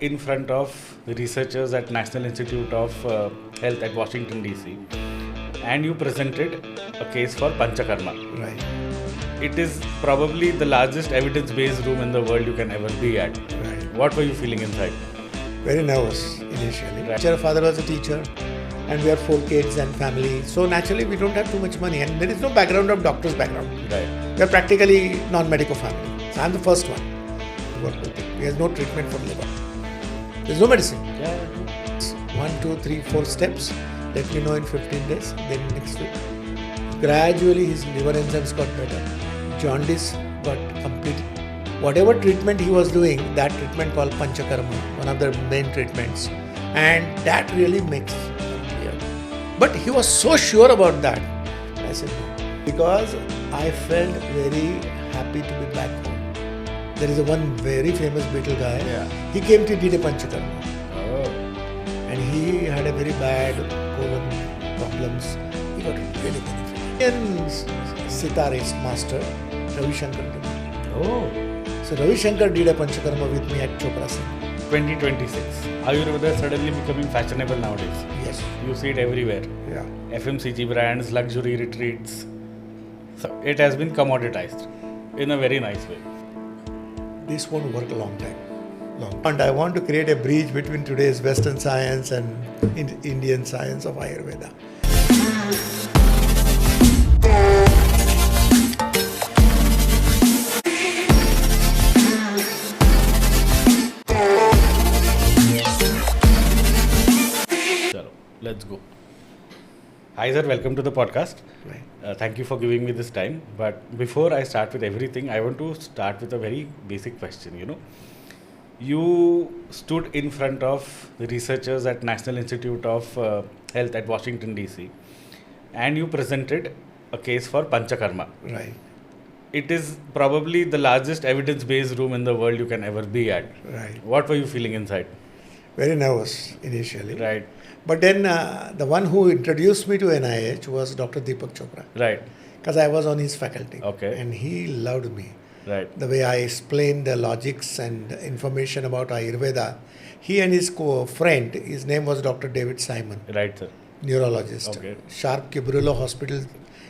in front of researchers at National Institute of Health at Washington D.C. and you presented a case for Panchakarma. Right. It is probably the largest evidence-based room in the world you can ever be at. Right. What were you feeling inside? Very nervous initially. Right. Your father was a teacher and we have 4 kids and family. So naturally we don't have too much money and there is no background of doctor's background. Right. We are practically non-medical family. So I'm the first one to work with it. There's no treatment for liver. There's no medicine. Yeah. 1, 2, 3, 4 steps. Let me know in 15 days. Then next week. Gradually his liver enzymes got better. Jaundice got complete. Whatever treatment he was doing, that treatment called Panchakarma, one of the main treatments. And that really makes it clear. But he was so sure about that. I said no. Because I felt very happy to be back home. There is one very famous Beatle guy. Yeah. He came to did a Panchakarma. Oh. And he had a very bad colon problems. He got really benefited. And sitarist master, Ravi Shankar. Oh. So Ravi Shankar did a Panchakarma with me at Chopra. 2026. Ayurveda is suddenly becoming fashionable nowadays. Yes. You see it everywhere. Yeah. FMCG brands, luxury retreats. So it has been commoditized in a very nice way. This won't work a long time. And I want to create a bridge between today's Western science and Indian science of Ayurveda. Chalo, let's go. Hi sir, welcome to the podcast. Right. Thank you for giving me this time. But before I start with everything, I want to start with a very basic question. You stood in front of the researchers at National Institute of Health at Washington D.C. and you presented a case for Panchakarma. Right. It is probably the largest evidence-based room in the world you can ever be at. Right. What were you feeling inside? Very nervous initially. Right. But then the one who introduced me to NIH was Dr. Deepak Chopra. Right. Because I was on his faculty. Okay. And he loved me. Right. The way I explained the logics and information about Ayurveda. He and his friend, his name was Dr. David Simon, Right, sir. neurologist. Okay. Sharp Kibrullo Hospital,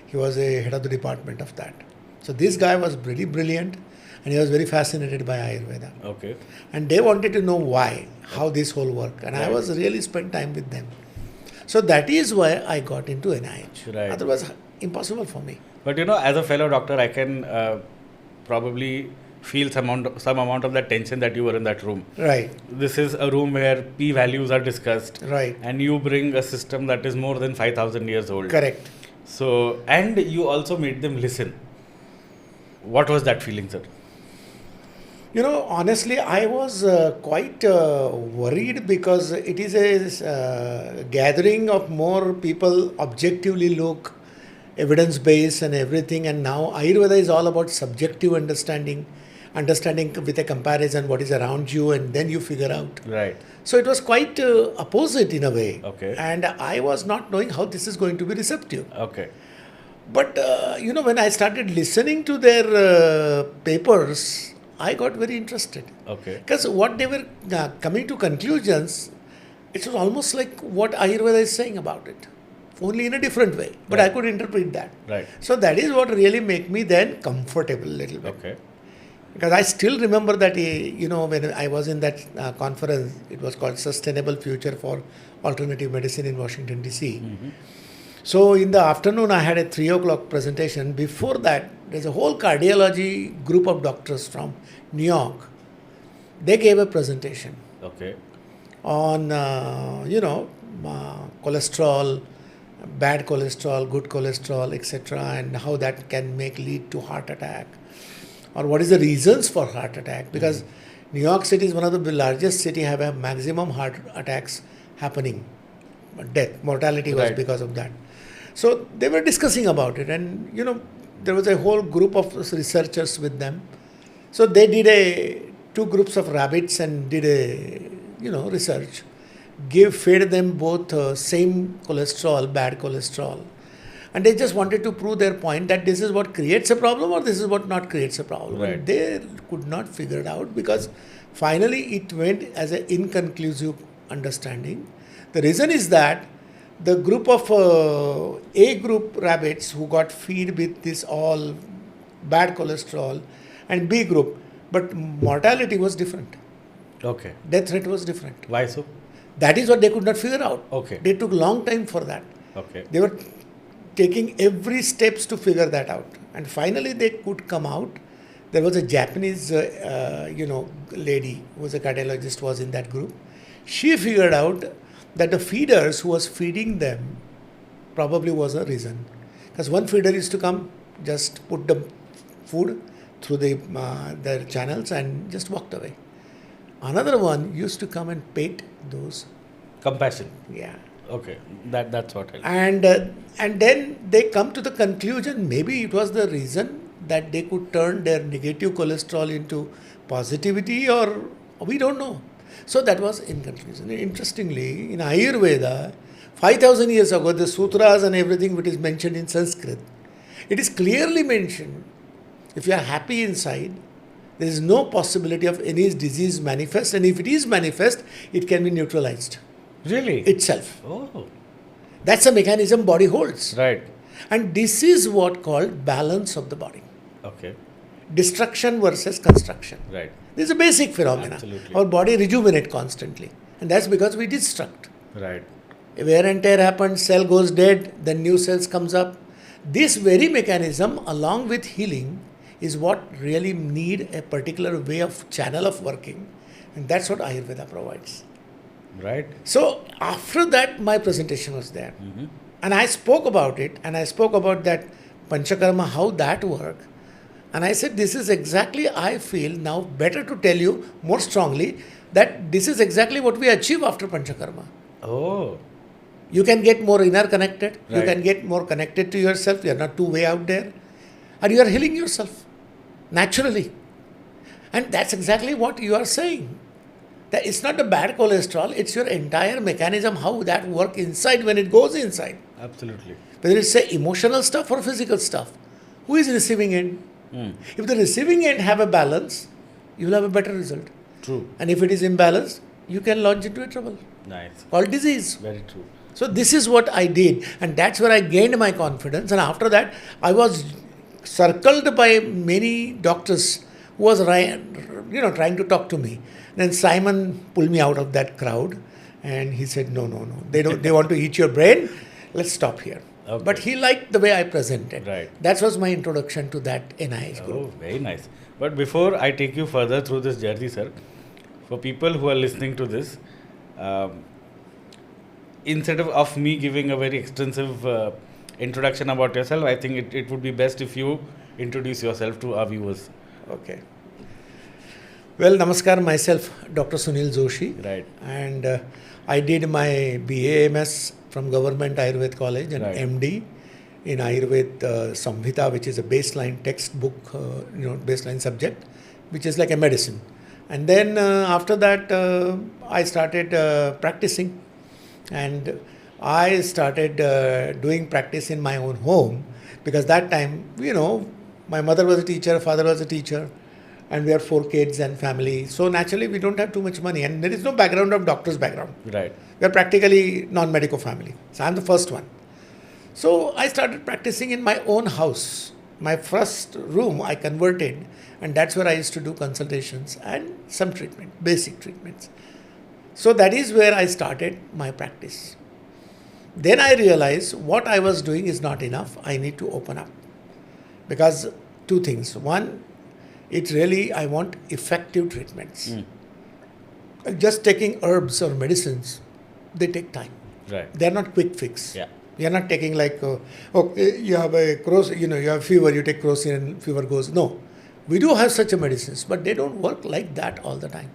he was a head of the department of that. So this guy was pretty brilliant and he was very fascinated by Ayurveda. Okay. And they wanted to know why, how this whole work. And I was really spent time with them. So that is why I got into NIH. Right. Otherwise, impossible for me. But as a fellow doctor, I can probably feel some amount of that tension that you were in that room. Right. This is a room where p-values are discussed. Right. And you bring a system that is more than 5,000 years old. Correct. So, and you also made them listen. What was that feeling, sir? Honestly, I was quite worried because it is a gathering of more people objectively look, evidence-based and everything. And now Ayurveda is all about subjective understanding with a comparison what is around you and then you figure out. Right. So it was quite opposite in a way. Okay. And I was not knowing how this is going to be receptive. Okay. But, when I started listening to their papers, I got very interested. Okay. Because what they were coming to conclusions, it was almost like what Ayurveda is saying about it, only in a different way. But Right. I could interpret that. Right. So that is what really made me then comfortable a little bit. Okay. Because I still remember that, when I was in that conference, it was called Sustainable Future for Alternative Medicine in Washington D.C. Mm-hmm. So in the afternoon, I had a 3 o'clock presentation. Before that, there's a whole cardiology group of doctors from New York. They gave a presentation Okay. on, cholesterol, bad cholesterol, good cholesterol, etc. and how that can lead to heart attack. Or what is the reasons for heart attack? Because New York City is one of the largest city have a maximum heart attacks happening. Death, mortality was Right. because of that. So they were discussing about it and, there was a whole group of researchers with them. So they did 2 groups of rabbits and did research. Fed them both same cholesterol, bad cholesterol. And they just wanted to prove their point that this is what creates a problem or this is what not creates a problem. Right. And they could not figure it out because Finally, it went as an inconclusive understanding. The reason is that the group of A group rabbits who got fed with this all bad cholesterol and B group, but mortality was different. Okay. Death rate was different. Why so? That is what they could not figure out. Okay. They took long time for that. Okay. They were taking every steps to figure that out. And finally they could come out. There was a Japanese, lady who was a cardiologist was in that group. She figured out that the feeders who was feeding them probably was a reason. Because one feeder used to come, just put the food through their channels and just walked away. Another one used to come and pet those. Compassion. Yeah. Okay. That's what I And then they come to the conclusion maybe it was the reason that they could turn their negative cholesterol into positivity, or we don't know. So that was in conclusion. Interestingly, in Ayurveda, 5,000 years ago, the sutras and everything which is mentioned in Sanskrit, it is clearly mentioned, if you are happy inside, there is no possibility of any disease manifest, and if it is manifest, it can be neutralized Really? itself. Oh. That's a mechanism body holds. Right. And this is what called balance of the body. Okay. Destruction versus construction. Right. This is a basic phenomena. Absolutely. Our body rejuvenates constantly. And that's because we destruct. Right. Wear and tear happens, cell goes dead, then new cells comes up. This very mechanism along with healing is what really need a particular way of channel of working. And that's what Ayurveda provides. Right. So after that, my presentation was there. Mm-hmm. And I spoke about it, and I spoke about that Panchakarma, how that work. And I said, this is exactly, I feel now better to tell you more strongly that this is exactly what we achieve after Panchakarma. Oh. You can get more inner connected, you Right. can get more connected to yourself, you are not too way out there, and you are healing yourself naturally. And that's exactly what you are saying. That it's not the bad cholesterol, it's your entire mechanism, how that work inside when it goes inside. Absolutely. Whether it's say emotional stuff or physical stuff. Who is receiving end? If the receiving end have a balance, you will have a better result. True. And if it is imbalanced, you can launch into a trouble Nice. called disease. Very true. So this is what I did, and that's where I gained my confidence. And after that, I was circled by many doctors who was trying to talk to me. Then Simon pulled me out of that crowd, and he said, "No, they want to eat your brain. Let's stop here." Okay. But he liked the way I presented. Right. That was my introduction to that NIH group. Oh, very nice. But before I take you further through this journey, sir, for people who are listening to this, instead of me giving a very extensive introduction about yourself, I think it would be best if you introduce yourself to our viewers. Okay. Well, namaskar, myself, Dr. Sunil Joshi. Right. And I did my BA MS from Government Ayurveda College and Right. MD in Ayurveda Samhita, which is a baseline textbook, baseline subject, which is like a medicine. And then after that, I started practicing. And I started doing practice in my own home because that time, my mother was a teacher, father was a teacher, and we are 4 kids and family. So naturally, we don't have too much money, and there is no background of doctor's background. Right. We are practically non-medical family. So I'm the first one. So I started practicing in my own house. My first room I converted, and that's where I used to do consultations and some treatment, basic treatments. So that is where I started my practice. Then I realized what I was doing is not enough. I need to open up. Because 2 things. One, I want effective treatments. Just taking herbs or medicines, they take time. Right. They are not quick fix. Yeah. We are not taking like, okay, you have a you have fever, you take crocin and fever goes. No. We do have such a medicines, but they don't work like that all the time.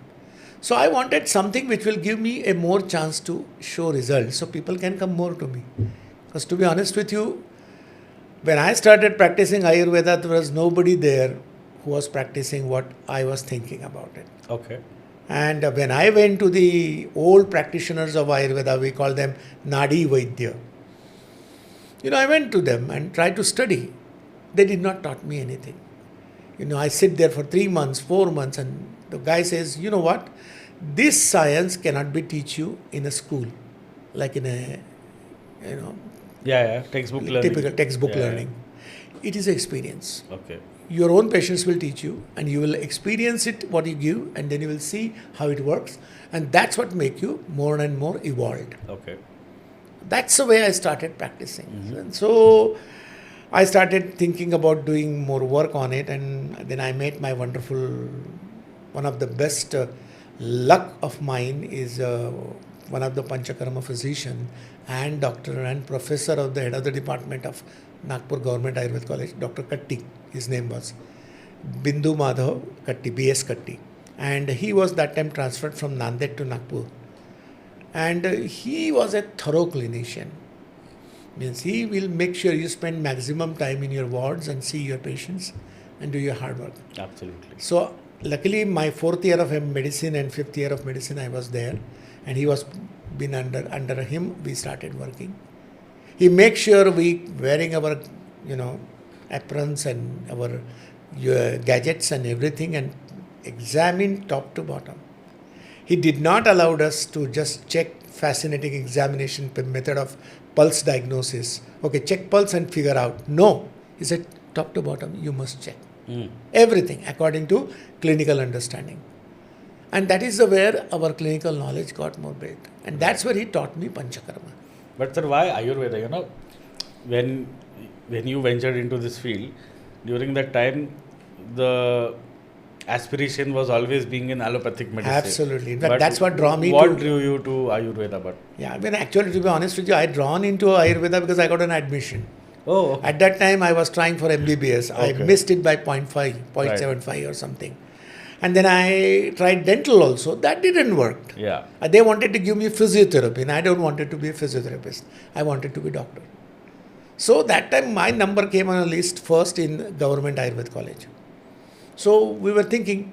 So I wanted something which will give me a more chance to show results so people can come more to me. Because to be honest with you, when I started practicing Ayurveda, there was nobody there who was practicing what I was thinking about it. Okay. And when I went to the old practitioners of Ayurveda, we call them Nadi Vaidya. I went to them and tried to study. They did not taught me anything. I sit there for 3 months, 4 months and The guy says, you know what? This science cannot be teach you in a school, like in a, you know, Textbook learning. typical textbook Yeah. learning. It is experience. Okay. Your own patients will teach you, and you will experience it, what you give, and then you will see how it works. And that's what make you more and more evolved. Okay. That's the way I started practicing. And so I started thinking about doing more work on it, and then I met my wonderful, one of the best luck of mine is one of the Panchakarma physician and doctor and professor of the head of the department of Nagpur Government Ayurvedic College, Dr. Katti, his name was Bindu Madhav Katti, BS Katti. And he was that time transferred from Nanded to Nagpur. And he was a thorough clinician. Means he will make sure you spend maximum time in your wards and see your patients and do your hard work. Absolutely. So luckily my 4th year of medicine and 5th year of medicine I was there, and he was been under him we started working. He makes sure we wearing our aprons and our gadgets and everything and examine top to bottom. He did not allow us to just check fascinating examination method of pulse diagnosis. Okay, check pulse and figure out. No, he said top to bottom you must check. Everything according to clinical understanding. And that is where our clinical knowledge got more built. And that's where he taught me Panchakarma. But sir, why Ayurveda? When you ventured into this field, during that time, the aspiration was always being in allopathic medicine. Absolutely. In fact, But that's what drew me What drew you to Ayurveda? But Yeah, actually, to be honest with you, I drawn into Ayurveda because I got an admission. Oh, okay. At that time, I was trying for MBBS. I Okay. missed it by 0.5, 0.75 or something. And then I tried dental also. That didn't work. Yeah. They wanted to give me physiotherapy, and I don't wanted to be a physiotherapist. I wanted to be doctor. So that time, my number came on a list first in Government Ayurvedic College. So we were thinking,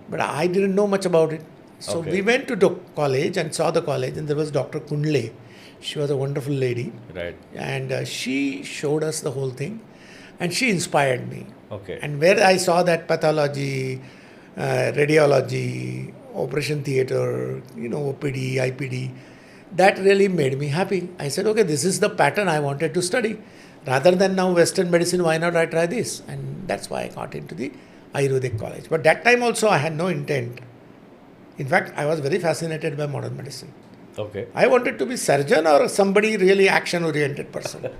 but I didn't know much about it. So Okay. we went to the college and saw the college, and there was Dr. Kundle. She was a wonderful lady, Right. and she showed us the whole thing, and she inspired me. Okay. And where I saw that pathology, radiology, operation theatre, OPD, IPD, that really made me happy. I said, okay, this is the pattern I wanted to study. Rather than now Western medicine, why not I try this? And that's why I got into the Ayurvedic college. But that time also I had no intent. In fact, I was very fascinated by modern medicine. Okay. I wanted to be surgeon or somebody really action-oriented person.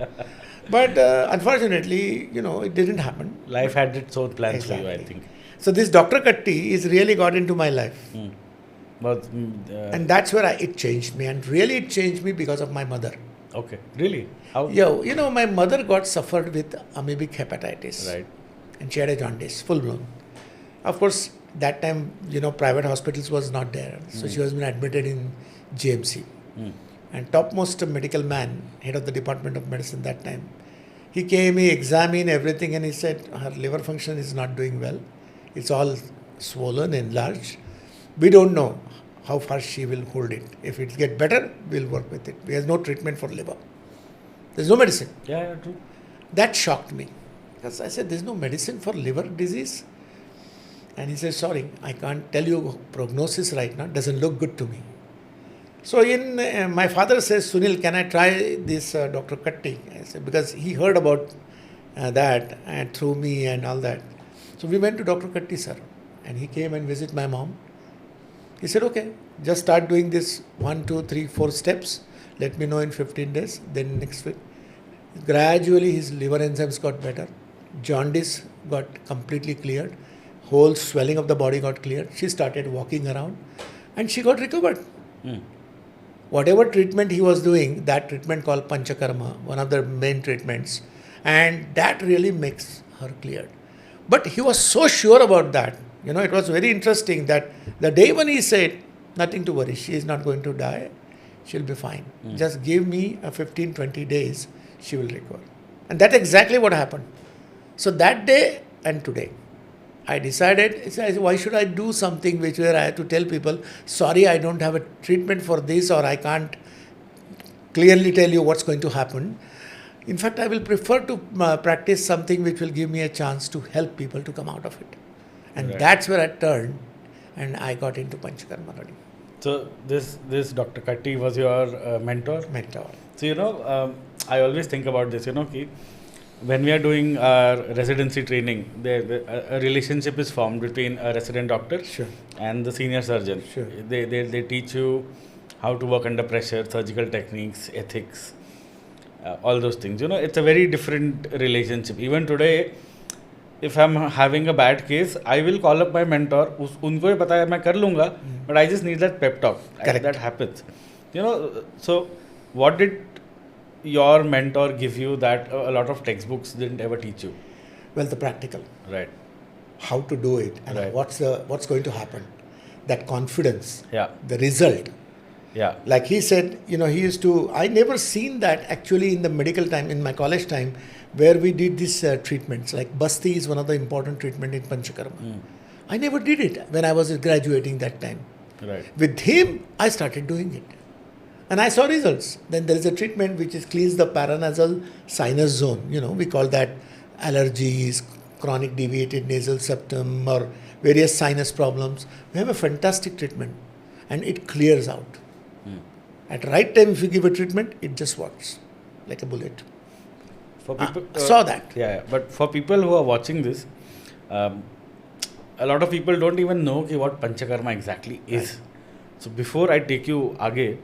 But unfortunately, it didn't happen. Life had its own plans for you, I Exactly. think. So this Dr. Katti is really got into my life. But And that's where it changed me. And really it changed me because of my mother. okay, really? How? Yeah, my mother got suffered with amoebic hepatitis. Right. And she had a jaundice, full blown. Of course, that time, private hospitals was not there. So she was been admitted in GMC. And topmost medical man, head of the Department of Medicine that time, he came, he examined everything and he said, her liver function is not doing well. It's all swollen, enlarged. We don't know how far she will hold it. If it gets better, we'll work with it. There's no treatment for liver. There's no medicine. Yeah, true. That shocked me. Because I said, there's no medicine for liver disease. And he said, sorry, I can't tell you prognosis right now. Doesn't look good to me. So my father says, Sunil, can I try this Dr. Katti? I said, because he heard about that and through me and all that. So we went to Dr. Katti, sir. And he came and visited my mom. He said, okay, just start doing this 1, 2, 3, 4 steps. Let me know in 15 days. Then next week. Gradually his liver enzymes got better. Jaundice got completely cleared. Whole swelling of the body got cleared. She started walking around and she got recovered. Whatever treatment he was doing, that treatment called Panchakarma, one of the main treatments, and that really makes her cleared. But he was so sure about that. It was very interesting that the day when he said, nothing to worry, she is not going to die, she'll be fine. Just give me a 15, 20 days, she will recover. And that's exactly what happened. So that day and today, I decided, why should I do something where I have to tell people, sorry, I don't have a treatment for this or I can't clearly tell you what's going to happen. In fact, I will prefer to practice something which will give me a chance to help people to come out of it. And Right. that's where I turned and I got into Panchakarma already. So this Dr. Katti was your mentor. Mentor. So I always think about this. Ki when we are doing our residency training, a relationship is formed between a resident doctor Sure. and the senior surgeon. Sure. They teach you how to work under pressure, surgical techniques, ethics, all those things. It's a very different relationship. Even today, if I'm having a bad case, I will call up my mentor. उनको ही पता है मैं कर लूँगा, but I just need that pep talk. Correct. That happens. So what did your mentor give you that a lot of textbooks didn't ever teach you? Well, the practical. Right. How to do it and Right. what's going to happen. That confidence. Yeah. The result. Yeah. Like he said, he used to, I never seen that actually in the medical time, in my college time, where we did these treatments. Like Basti is one of the important treatment in Panchakarma. I never did it when I was graduating that time. Right. With him, I started doing it. And I saw results. Then there is a treatment which is cleans the paranasal sinus zone. We call that allergies, chronic deviated nasal septum or various sinus problems. We have a fantastic treatment and it clears out. At the right time, if you give a treatment, it just works like a bullet. For people, Saw that. Yeah. But for people who are watching this, a lot of people don't even know what Panchakarma exactly is. Right. So before I take you aage,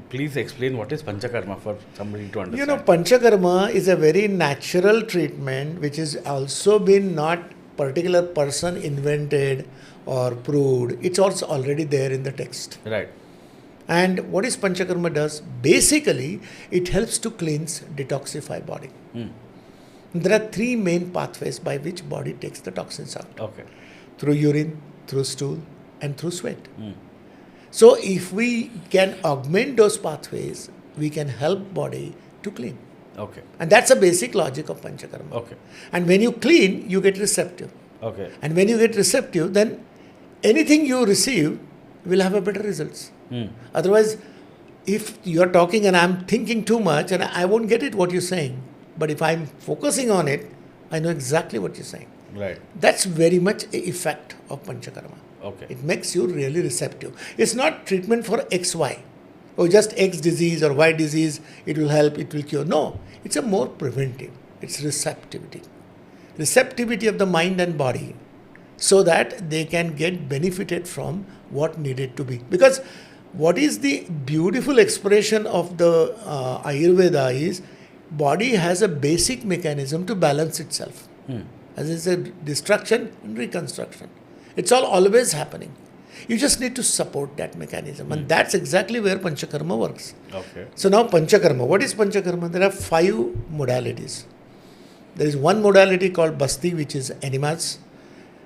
please explain what is Panchakarma for somebody to understand. Panchakarma is a very natural treatment which is also been not particular person invented or proved. It's also already there in the text. Right. And what is Panchakarma does? Basically, it helps to cleanse, detoxify body. There are three main pathways by which body takes the toxins out. Okay. Through urine, through stool, and through sweat. So if we can augment those pathways, we can help body to clean. Okay. And that's the basic logic of Panchakarma. Okay. And when you clean, you get receptive. Okay. And when you get receptive, then anything you receive will have a better results. Otherwise, if you are talking and I'm thinking too much and I won't get it what you're saying. But if I'm focusing on it, I know exactly what you're saying. Right. That's very much an effect of Panchakarma. Okay. It makes you really receptive. It's not treatment for XY. Or just X disease or Y disease, it will help, it will cure. No, it's a more preventive. It's receptivity. Receptivity of the mind and body so that they can get benefited from what needed to be. Because what is the beautiful expression of the Ayurveda is body has a basic mechanism to balance itself. As I said, destruction and reconstruction. It's all always happening. You just need to support that mechanism. And that's exactly where Panchakarma works. Okay. So now Panchakarma. What is Panchakarma? There are 5 modalities. There is one modality called Basti, which is enemas.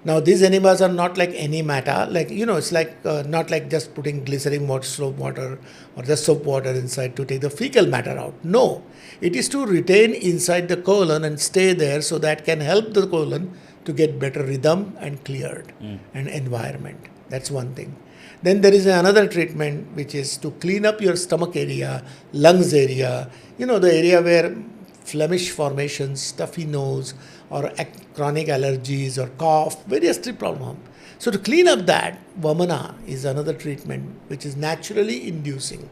Now these enemas are not like any matter. It's like not like just putting glycerin water, soap water or just soap water inside to take the fecal matter out. No. It is to retain inside the colon and stay there so that can help the colon to get better rhythm and cleared and environment. That's one thing. Then there is another treatment which is to clean up your stomach area, lungs area, the area where phlegmish formations, stuffy nose or chronic allergies or cough, various problems. So to clean up that, Vamana is another treatment which is naturally inducing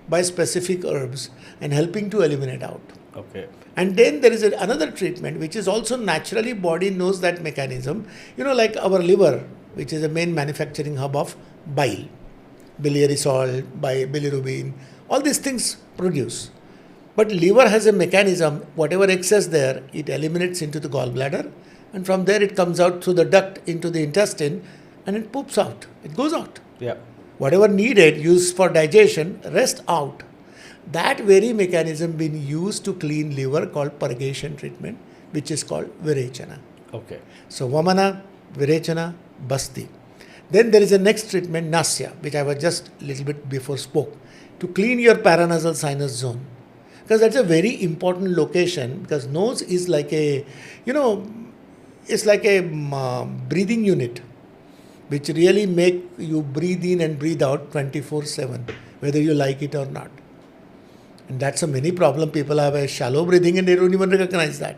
by specific herbs and helping to eliminate out. Okay. And then there is another treatment which is also naturally body knows that mechanism. Like our liver, which is the main manufacturing hub of bile, biliary salt, bilirubin, all these things produce. But liver has a mechanism, whatever excess there, it eliminates into the gallbladder and from there it comes out through the duct into the intestine and it poops out. It goes out. Yeah. Whatever needed, used for digestion, rest out. That very mechanism being used to clean liver called purgation treatment, which is called Virechana. Okay. So Vamana, Virechana, Basti. Then there is a next treatment, Nasya, which I was just a little bit before spoke, to clean your paranasal sinus zone. Because that's a very important location because nose is like a, it's like a breathing unit which really make you breathe in and breathe out 24/7, whether you like it or not. And that's a many problem. People have a shallow breathing and they don't even recognize that.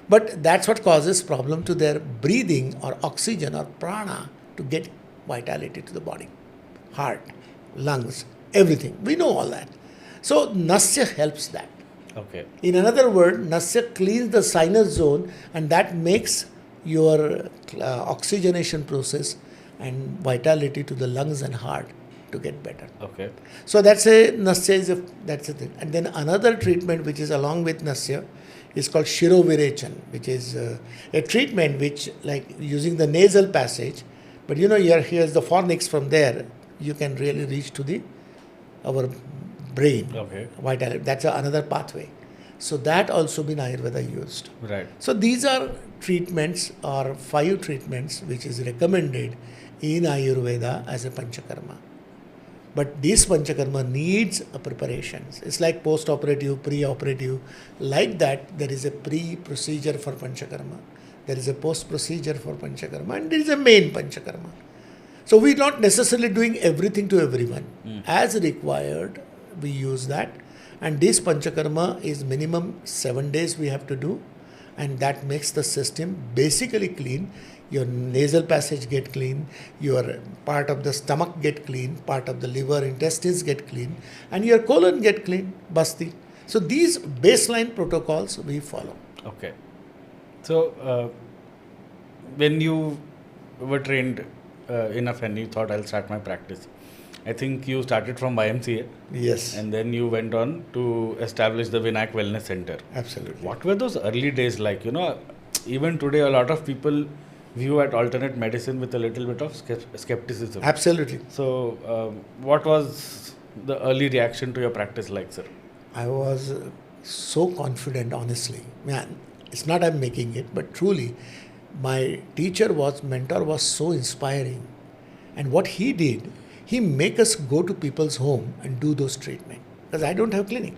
But that's what causes problem to their breathing or oxygen or prana to get vitality to the body, heart, lungs, everything. We know all that. So Nasya helps that. Okay. In another word, Nasya cleans the sinus zone and that makes your oxygenation process and vitality to the lungs and heart to get better. Okay. So that's a Nasya that's a thing. And then another treatment which is along with Nasya is called Shirovirechan, which is a treatment which like using the nasal passage, but here's the fornix, from there you can really reach to our brain. Okay. Vitality. That's another pathway. So that also been Ayurveda used. Right. So these are treatments or 5 treatments which is recommended in Ayurveda as a Panchakarma. But this Panchakarma needs a preparations. It's like post-operative, pre-operative. Like that, there is a pre-procedure for Panchakarma. There is a post-procedure for Panchakarma. And there is a main Panchakarma. So we're not necessarily doing everything to everyone. As required, we use that. And this Panchakarma is minimum 7 days we have to do. And that makes the system basically clean. Your nasal passage get clean, your part of the stomach get clean, part of the liver, intestines get clean, and your colon get clean, basti. So these baseline protocols we follow. Okay. So when you were trained enough and you thought I'll start my practice, I think you started from YMCA. Yes. And then you went on to establish the Vinayak Wellness Center. Absolutely. What were those early days like? Even today a lot of people view at alternate medicine with a little bit of skepticism. Absolutely. So, what was the early reaction to your practice like, sir? I was so confident, honestly. Man, it's not I'm making it, but truly, my mentor was so inspiring. And what he did, he make us go to people's home and do those treatment. Because I don't have clinic.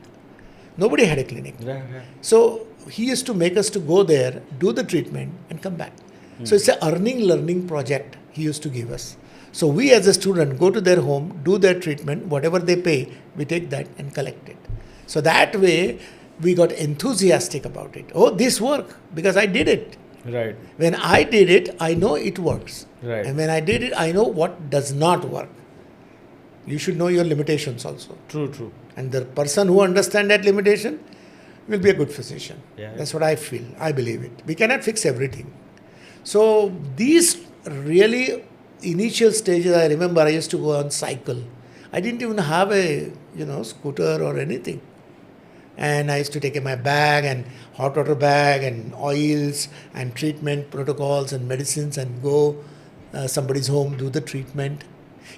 Nobody had a clinic. Yeah. So he used to make us to go there, do the treatment and come back. So it's a learning project he used to give us. So we as a student go to their home, do their treatment, whatever they pay, we take that and collect it. So that way we got enthusiastic about it. Oh, this work because I did it. Right. When I did it, I know it works. Right. And when I did it, I know what does not work. You should know your limitations also. True. And the person who understands that limitation will be a good physician. Yeah. That's what I feel. I believe it. We cannot fix everything. So these really initial stages, I remember I used to go on cycle. I didn't even have a scooter or anything. And I used to take my bag and hot water bag and oils and treatment protocols and medicines and go somebody's home, do the treatment.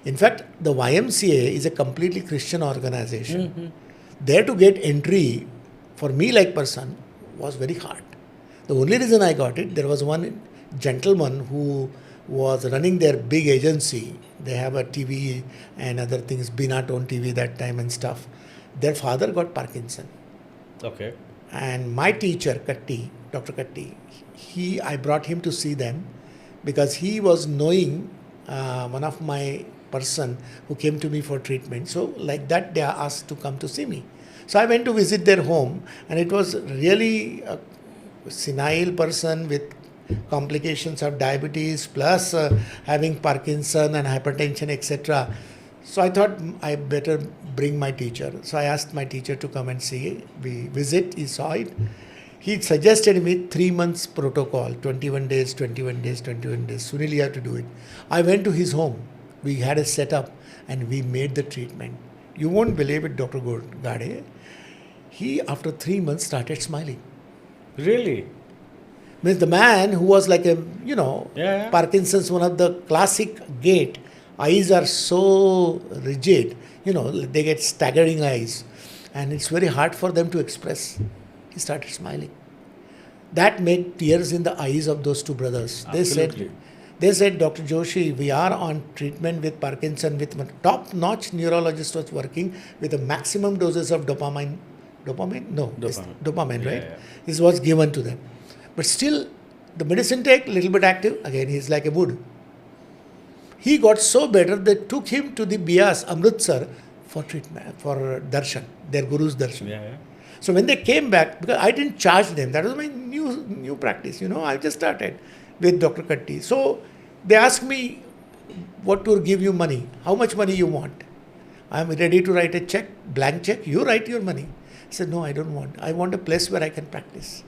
In fact, the YMCA is a completely Christian organization. Mm-hmm. There to get entry for me like person was very hard. The only reason I got it, there was one gentleman who was running their big agency. They have a TV and other things, Binat on TV that time and stuff. Their father got Parkinson. Okay. And my teacher, Dr. Katti, I brought him to see them because he was knowing one of my person who came to me for treatment. So like that they are asked to come to see me. So I went to visit their home and it was really a senile person with complications of diabetes plus having Parkinson and hypertension, etc. So I thought I better bring my teacher. So I asked my teacher to come and see. We visit, he saw it. He suggested me 3 months protocol, 21 days. Sunil, you have to do it. I went to his home. We had a setup and we made the treatment. You won't believe it, Dr. Gade. He, after 3 months, started smiling. Really? Means the man who was like Parkinson's, one of the classic gait, eyes are so rigid, they get staggering eyes. And it's very hard for them to express. He started smiling. That made tears in the eyes of those two brothers. Absolutely. They said, Dr. Joshi, we are on treatment with Parkinson with top-notch neurologist was working with the maximum doses of dopamine. Dopamine, right? Yeah. This was given to them. But still, the medicine take little bit active. Again, he's like a wood. He got so better, they took him to the Bias, Amritsar, for treatment, for darshan, their guru's darshan. Yeah. So when they came back, because I didn't charge them, that was my new practice, I just started with Dr. Katti. So they asked me, what to give you money? How much money you want? I'm ready to write a check, blank check. You write your money. I said, no, I don't want. I want a place where I can practice.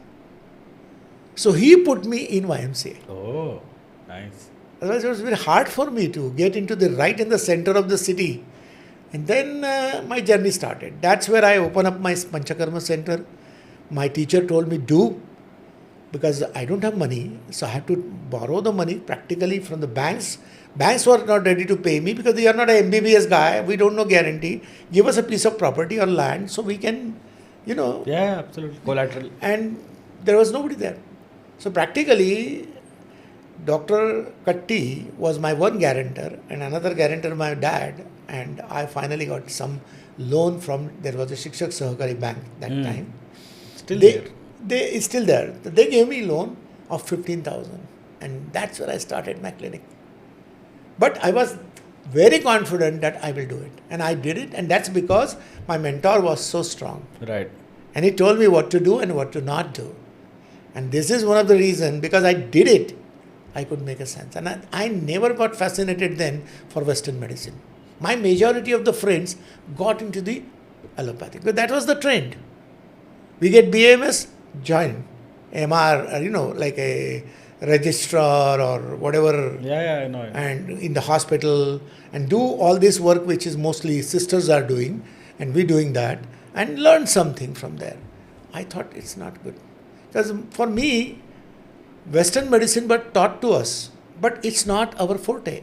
So he put me in YMCA. Oh, nice. Otherwise, it was very hard for me to get into right in the center of the city. And then my journey started. That's where I opened up my Panchakarma center. My teacher told me, because I don't have money. So I have to borrow the money practically from the banks. Banks were not ready to pay me because they are not an MBBS guy. We don't know guarantee. Give us a piece of property or land so we can, Yeah, absolutely. Collateral. And there was nobody there. So practically, Dr. Katti was my one guarantor and another guarantor my dad. And I finally got some loan from, there was a Shikshak Sahakari bank that time. Still there. It's still there. They gave me loan of 15,000 and that's where I started my clinic. But I was very confident that I will do it. And I did it, and that's because my mentor was so strong. Right. And he told me what to do and what to not do. And this is one of the reasons, because I did it, I could make a sense. And I never got fascinated then for Western medicine. My majority of the friends got into the allopathic. But that was the trend. We get BAMS, join MR, like a registrar or whatever. Yeah, I know. And in the hospital and do all this work which is mostly sisters are doing and we doing that and learn something from there. I thought it's not good. Because for me, Western medicine but taught to us, but it's not our forte.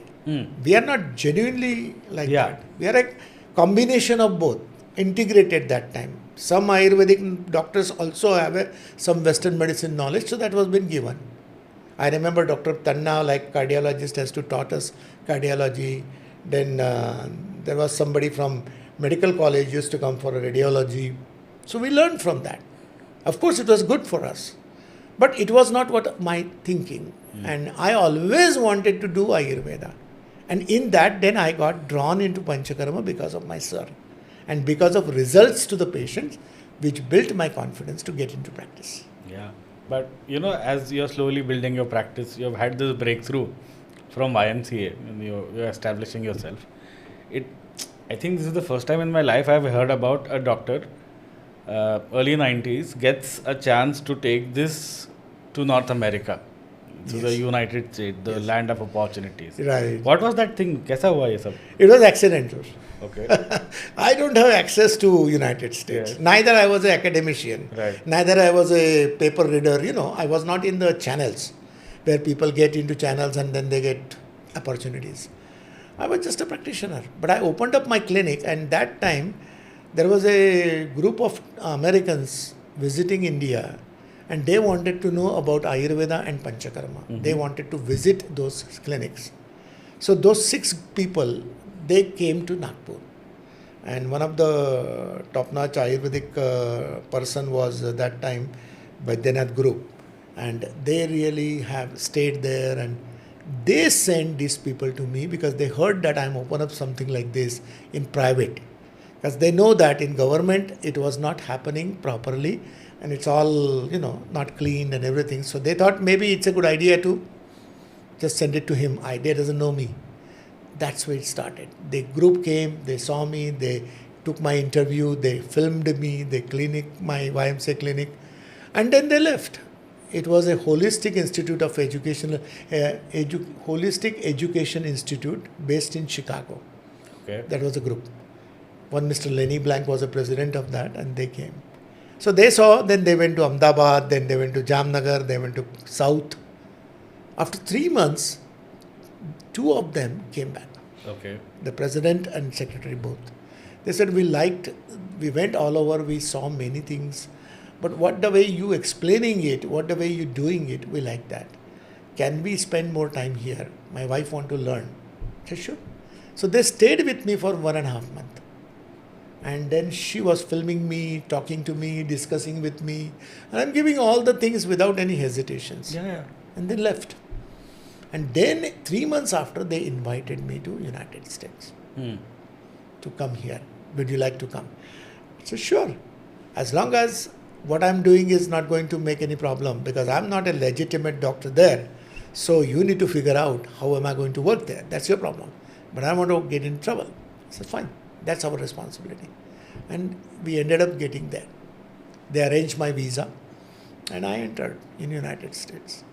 We are not genuinely like that. We are a combination of both, integrated that time. Some Ayurvedic doctors also have some Western medicine knowledge, so that was been given. I remember Dr. Tanna, like cardiologist, has to taught us cardiology. Then there was somebody from medical college used to come for radiology. So we learned from that. Of course, it was good for us. But it was not what my thinking. And I always wanted to do Ayurveda. And in that, then I got drawn into Panchakarma because of my sir. And because of results to the patients, which built my confidence to get into practice. Yeah. But, as you're slowly building your practice, you've had this breakthrough from YMCA and you're establishing yourself. I think this is the first time in my life I've heard about a doctor, early 90s, gets a chance to take this to North America, to the United States, the land of opportunities. Right. What was that thing? Kaisa hua ye sab? It was accidental. Okay. I don't have access to United States. Yes. Neither I was an academician. Right. Neither I was a paper reader. I was not in the channels where people get into channels and then they get opportunities. I was just a practitioner. But I opened up my clinic, and that time there was a group of Americans visiting India, and they wanted to know about Ayurveda and Panchakarma. They wanted to visit those clinics. So those 6 people, they came to Nagpur. And one of the top-notch Ayurvedic person was that time Vaidya group. And they really have stayed there, and they sent these people to me because they heard that I'm open up something like this in private. Because they know that in government it was not happening properly and it's all, not clean and everything. So they thought maybe it's a good idea to just send it to him. Idea doesn't know me. That's where it started. The group came, they saw me, they took my interview, they filmed me, they my YMCA clinic, and then they left. It was a holistic institute of education, holistic education institute based in Chicago. Okay. That was a group. One Mr. Lenny Blank was the president of that, and they came. So they saw, then they went to Ahmedabad, then they went to Jamnagar, they went to South. After 3 months, 2 of them came back. Okay. The president and secretary both. They said, we went all over, we saw many things, but what the way you explaining it, what the way you doing it, we like that. Can we spend more time here? My wife want to learn. I said, sure. So they stayed with me for 1.5 months. And then she was filming me, talking to me, discussing with me. And I'm giving all the things without any hesitations. Yeah. And they left. And then 3 months after, they invited me to United States to come here. Would you like to come? I said, sure. As long as what I'm doing is not going to make any problem, because I'm not a legitimate doctor there. So you need to figure out how am I going to work there. That's your problem. But I don't want to get in trouble. I said, fine, that's our responsibility. And we ended up getting there. They arranged my visa and I entered in United States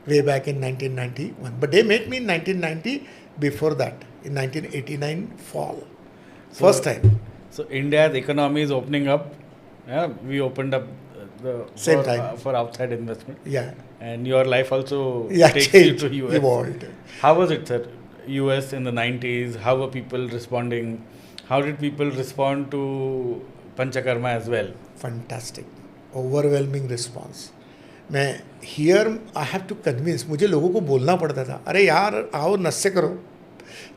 way back in 1991. But they met me in 1990 before that, in 1989 fall. First time. So India's economy is opening up. Yeah, we opened up Same time. For outside investment. Yeah. And your life also takes changed, you to US. Evolved. How was it, sir? US in the 90s, how were people responding? How did people respond to Panchakarma as well? Fantastic. Overwhelming response. मैं here I have to convince, मुझे लोगों को बोलना पड़ता था, अरे यार आओ नस से करो,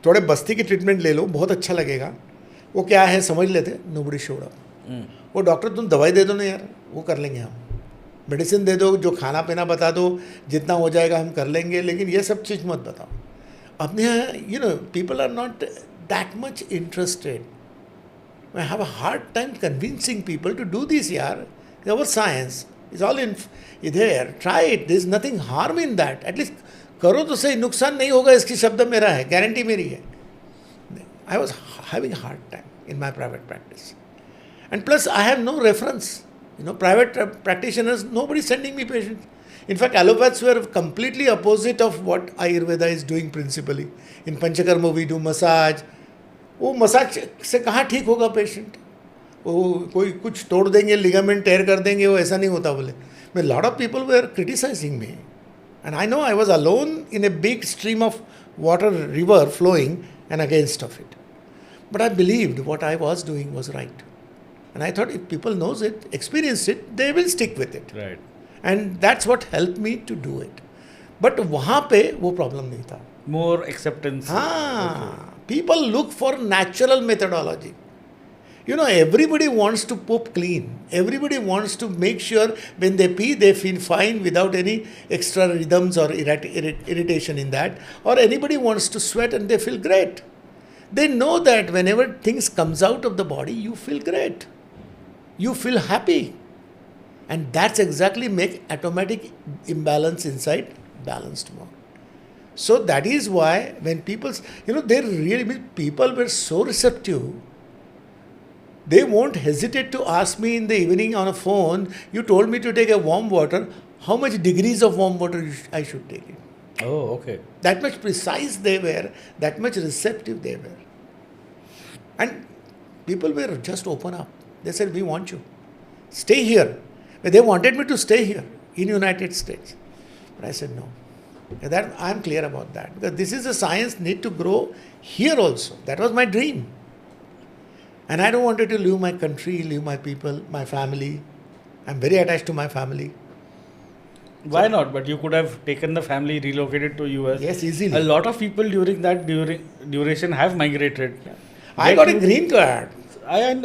थोड़े बस्ती की ट्रीटमेंट ले लो, बहुत अच्छा लगेगा. वो क्या है समझ लेते, nobody showed up. वो डॉक्टर तुम दवाई दे दो ना यार, वो कर लेंगे हम. मेडिसिन दे दो, जो खाना पीना बता दो, जितना हो जाएगा हम कर लेंगे, लेकिन ये सब चीज़ मत बताओ. अपने यहाँ people are not that much interested. I have a hard time convincing people to do this, yaar. Our science is all in there. Try it. There is nothing harm in that. At least करो तो सही, नुकसान नहीं होगा इसकी शब्द मेरा है, गारंटी मेरी है. I was having a hard time in my private practice. And plus I have no reference. Private practitioners, nobody sending me patients. In fact, allopaths were completely opposite of what Ayurveda is doing principally. In Panchakarma we do massage. वो massage से कहाँ ठीक होगा patient, वो कोई कुछ तोड़ देंगे, लिगामेंट टेयर कर देंगे, वो ऐसा नहीं होता बोले. मैं lot of people were criticising me and I know I was alone in a big stream of water river flowing and against of it. But I believed what I was doing was right. And I thought if people knows it, experience it, they will stick with it. Right. And that's what helped me to do it. But वहाँ पे वो problem नहीं था. More acceptance. हाँ. People look for natural methodology. Everybody wants to poop clean. Everybody wants to make sure when they pee, they feel fine without any extra rhythms or irritation in that. Or anybody wants to sweat and they feel great. They know that whenever things comes out of the body, you feel great. You feel happy. And that's exactly make automatic imbalance inside balanced more. So that is why when people, people were so receptive, they won't hesitate to ask me in the evening on a phone, you told me to take a warm water, how much degrees of warm water I should take it. Oh, okay. That much precise they were, that much receptive they were. And people were just open up. They said, we want you. Stay here. But they wanted me to stay here in United States. But I said, no. That I'm clear about that. Because this is a science need to grow here also. That was my dream. And I don't want to leave my country, leave my people, my family. I'm very attached to my family. Why not? But you could have taken the family, relocated to US. Yes, easily. A lot of people during that duration have migrated. Yeah. I got a green card.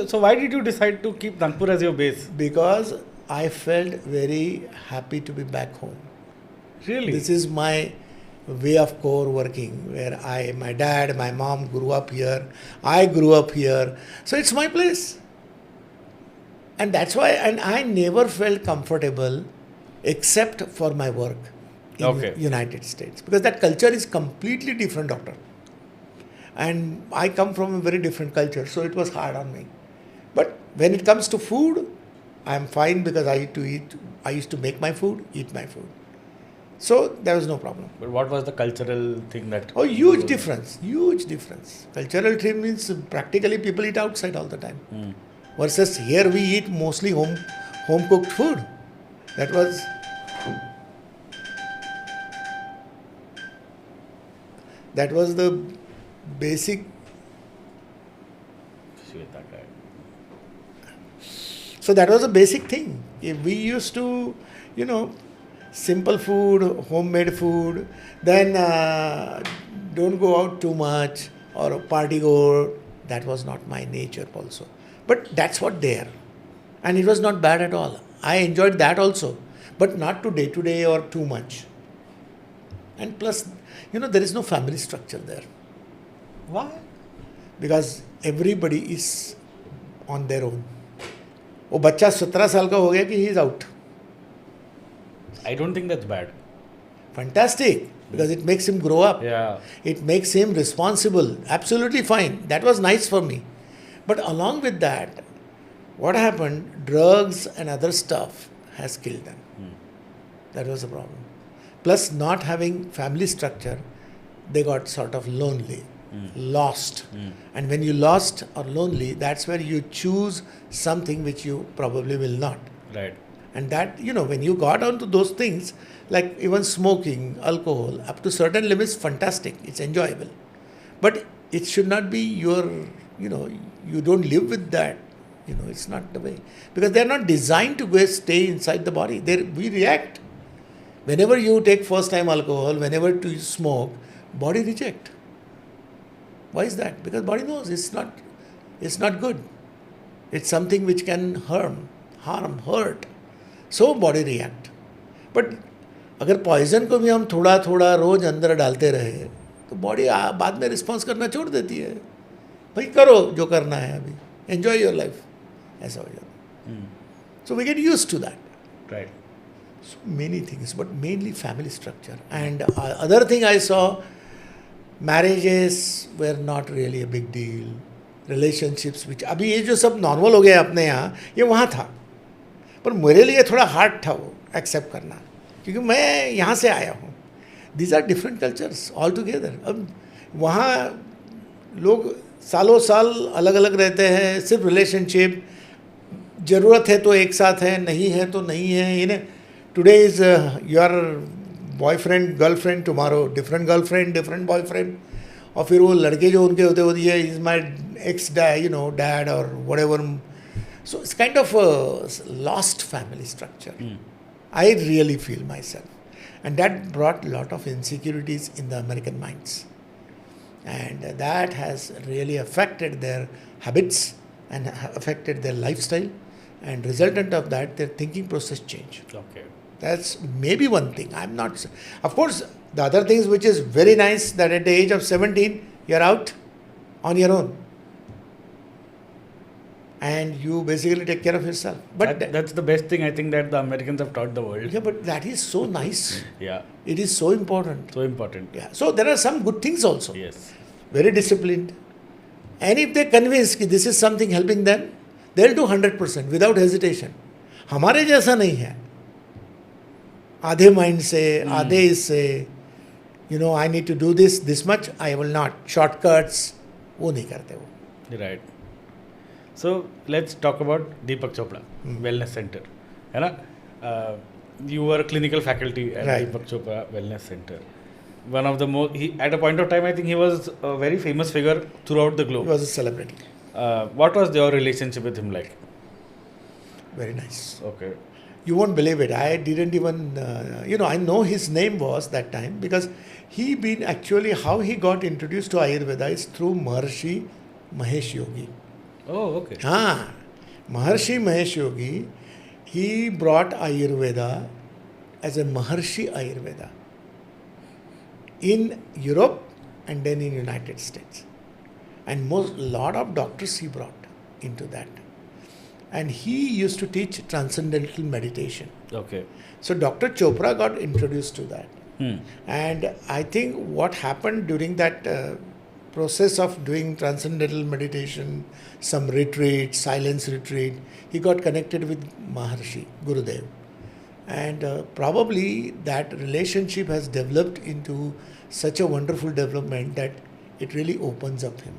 So why did you decide to keep Nagpur as your base? Because I felt very happy to be back home. Really? This is my way of core working, where my dad, my mom grew up here. I grew up here. So it's my place. And that's why, and I never felt comfortable except for my work in United States. Because that culture is completely different, doctor. And I come from a very different culture, so it was hard on me. But when it comes to food, I'm fine because I used to make my food, eat my food. So there was no problem. But what was the cultural thing that... Oh, huge difference. Cultural thing means practically people eat outside all the time. Versus here we eat mostly home cooked food. That was... That was the basic... So that was a basic thing. We used to, simple food, homemade food, then don't go out too much or party go. That was not my nature also. But that's what there. And it was not bad at all. I enjoyed that also, but not to day or too much. And plus, there is no family structure there. Why? Because everybody is on their own. वो बच्चा 17 साल का हो गया कि he is out. I don't think that's bad. Fantastic, because it makes him grow up. Yeah. It makes him responsible. Absolutely fine. That was nice for me. But along with that, what happened? Drugs and other stuff has killed them. That was the problem. Plus, not having family structure, they got sort of lonely, lost. And when you lost or lonely, that's where you choose something which you probably will not. Right. And that, when you got onto those things, like even smoking, alcohol, up to certain limits, fantastic, it's enjoyable. But it should not be your, you don't live with that. It's not the way. Because they're not designed to go stay inside the body. We react. Whenever you take first time alcohol, whenever you smoke, body reject. Why is that? Because body knows it's not good. It's something which can harm, hurt. So body react. But अगर poison को भी हम थोड़ा थोड़ा रोज अंदर डालते रहे तो बॉडी बाद में रिस्पॉन्स करना छोड़ देती है. भाई करो जो करना है अभी, एंजॉय योर लाइफ, ऐसा हो जाता है. So we get used to that. Right. So many things, but mainly family structure. And other thing I saw, marriages were not really a big deal. Relationships, which अभी ये जो सब normal हो गया अपने यहाँ, ये वहाँ था. पर मेरे लिए थोड़ा हार्ड था वो एक्सेप्ट करना, क्योंकि मैं यहाँ से आया हूँ. These are different cultures all together. अब वहाँ लोग सालों साल अलग अलग रहते हैं, सिर्फ रिलेशनशिप, ज़रूरत है तो एक साथ है, नहीं है तो नहीं है. Today is your boyfriend girlfriend, tomorrow different girlfriend different boyfriend. और फिर वो लड़के जो उनके होते होती है, इज़ माई एक्स डैड और what ever. So it's kind of a lost family structure. I really feel myself. And that brought a lot of insecurities in the American minds. And that has really affected their habits and affected their lifestyle. And resultant of that, their thinking process change. Okay. That's maybe one thing. I'm not... Of course, the other things which is very nice, that at the age of 17, you're out on your own. And you basically take care of yourself. But that's the best thing I think that the Americans have taught the world. Yeah, but that is so nice. Yeah. It is so important. So important. Yeah. So there are some good things also. Yes. Very disciplined. And if they convince that this is something helping them, they'll do 100% without hesitation. हमारे जैसा नहीं है. आधे mind से, आधे इससे, I need to do this much, I will not. Shortcuts, वो नहीं करते वो. Right. So let's talk about Deepak Chopra, Wellness Center. है ना? You were a clinical faculty at Deepak Chopra Wellness Center. One of the most, at a point of time, I think he was a very famous figure throughout the globe. He was a celebrity. What was your relationship with him like? Very nice. Okay. You won't believe it. I didn't even, I know his name was that time because how he got introduced to Ayurveda is through Maharshi Mahesh Yogi. Oh, okay. Maharshi Mahesh Yogi, he brought Ayurveda as a Maharshi Ayurveda in Europe and then in United States. And lot of doctors he brought into that. And he used to teach transcendental meditation. Okay. So Dr. Chopra got introduced to that. And I think what happened during that process of doing transcendental meditation, some retreat, silence retreat, he got connected with Maharshi, Gurudev. And probably that relationship has developed into such a wonderful development that it really opens up him.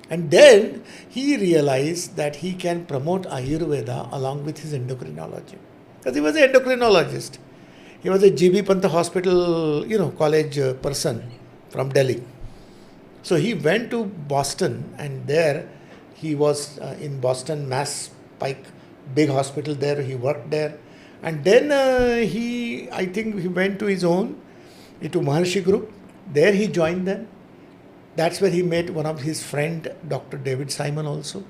And then he realized that he can promote Ayurveda along with his endocrinology. Because he was an endocrinologist. He was a GB Panta Hospital, college person from Delhi. So he went to Boston, and there he was in Boston, Mass Pike, big hospital there. He worked there. And then I think he went to his own, into Maharshi group. There he joined them. That's where he met one of his friend, Dr. David Simon also.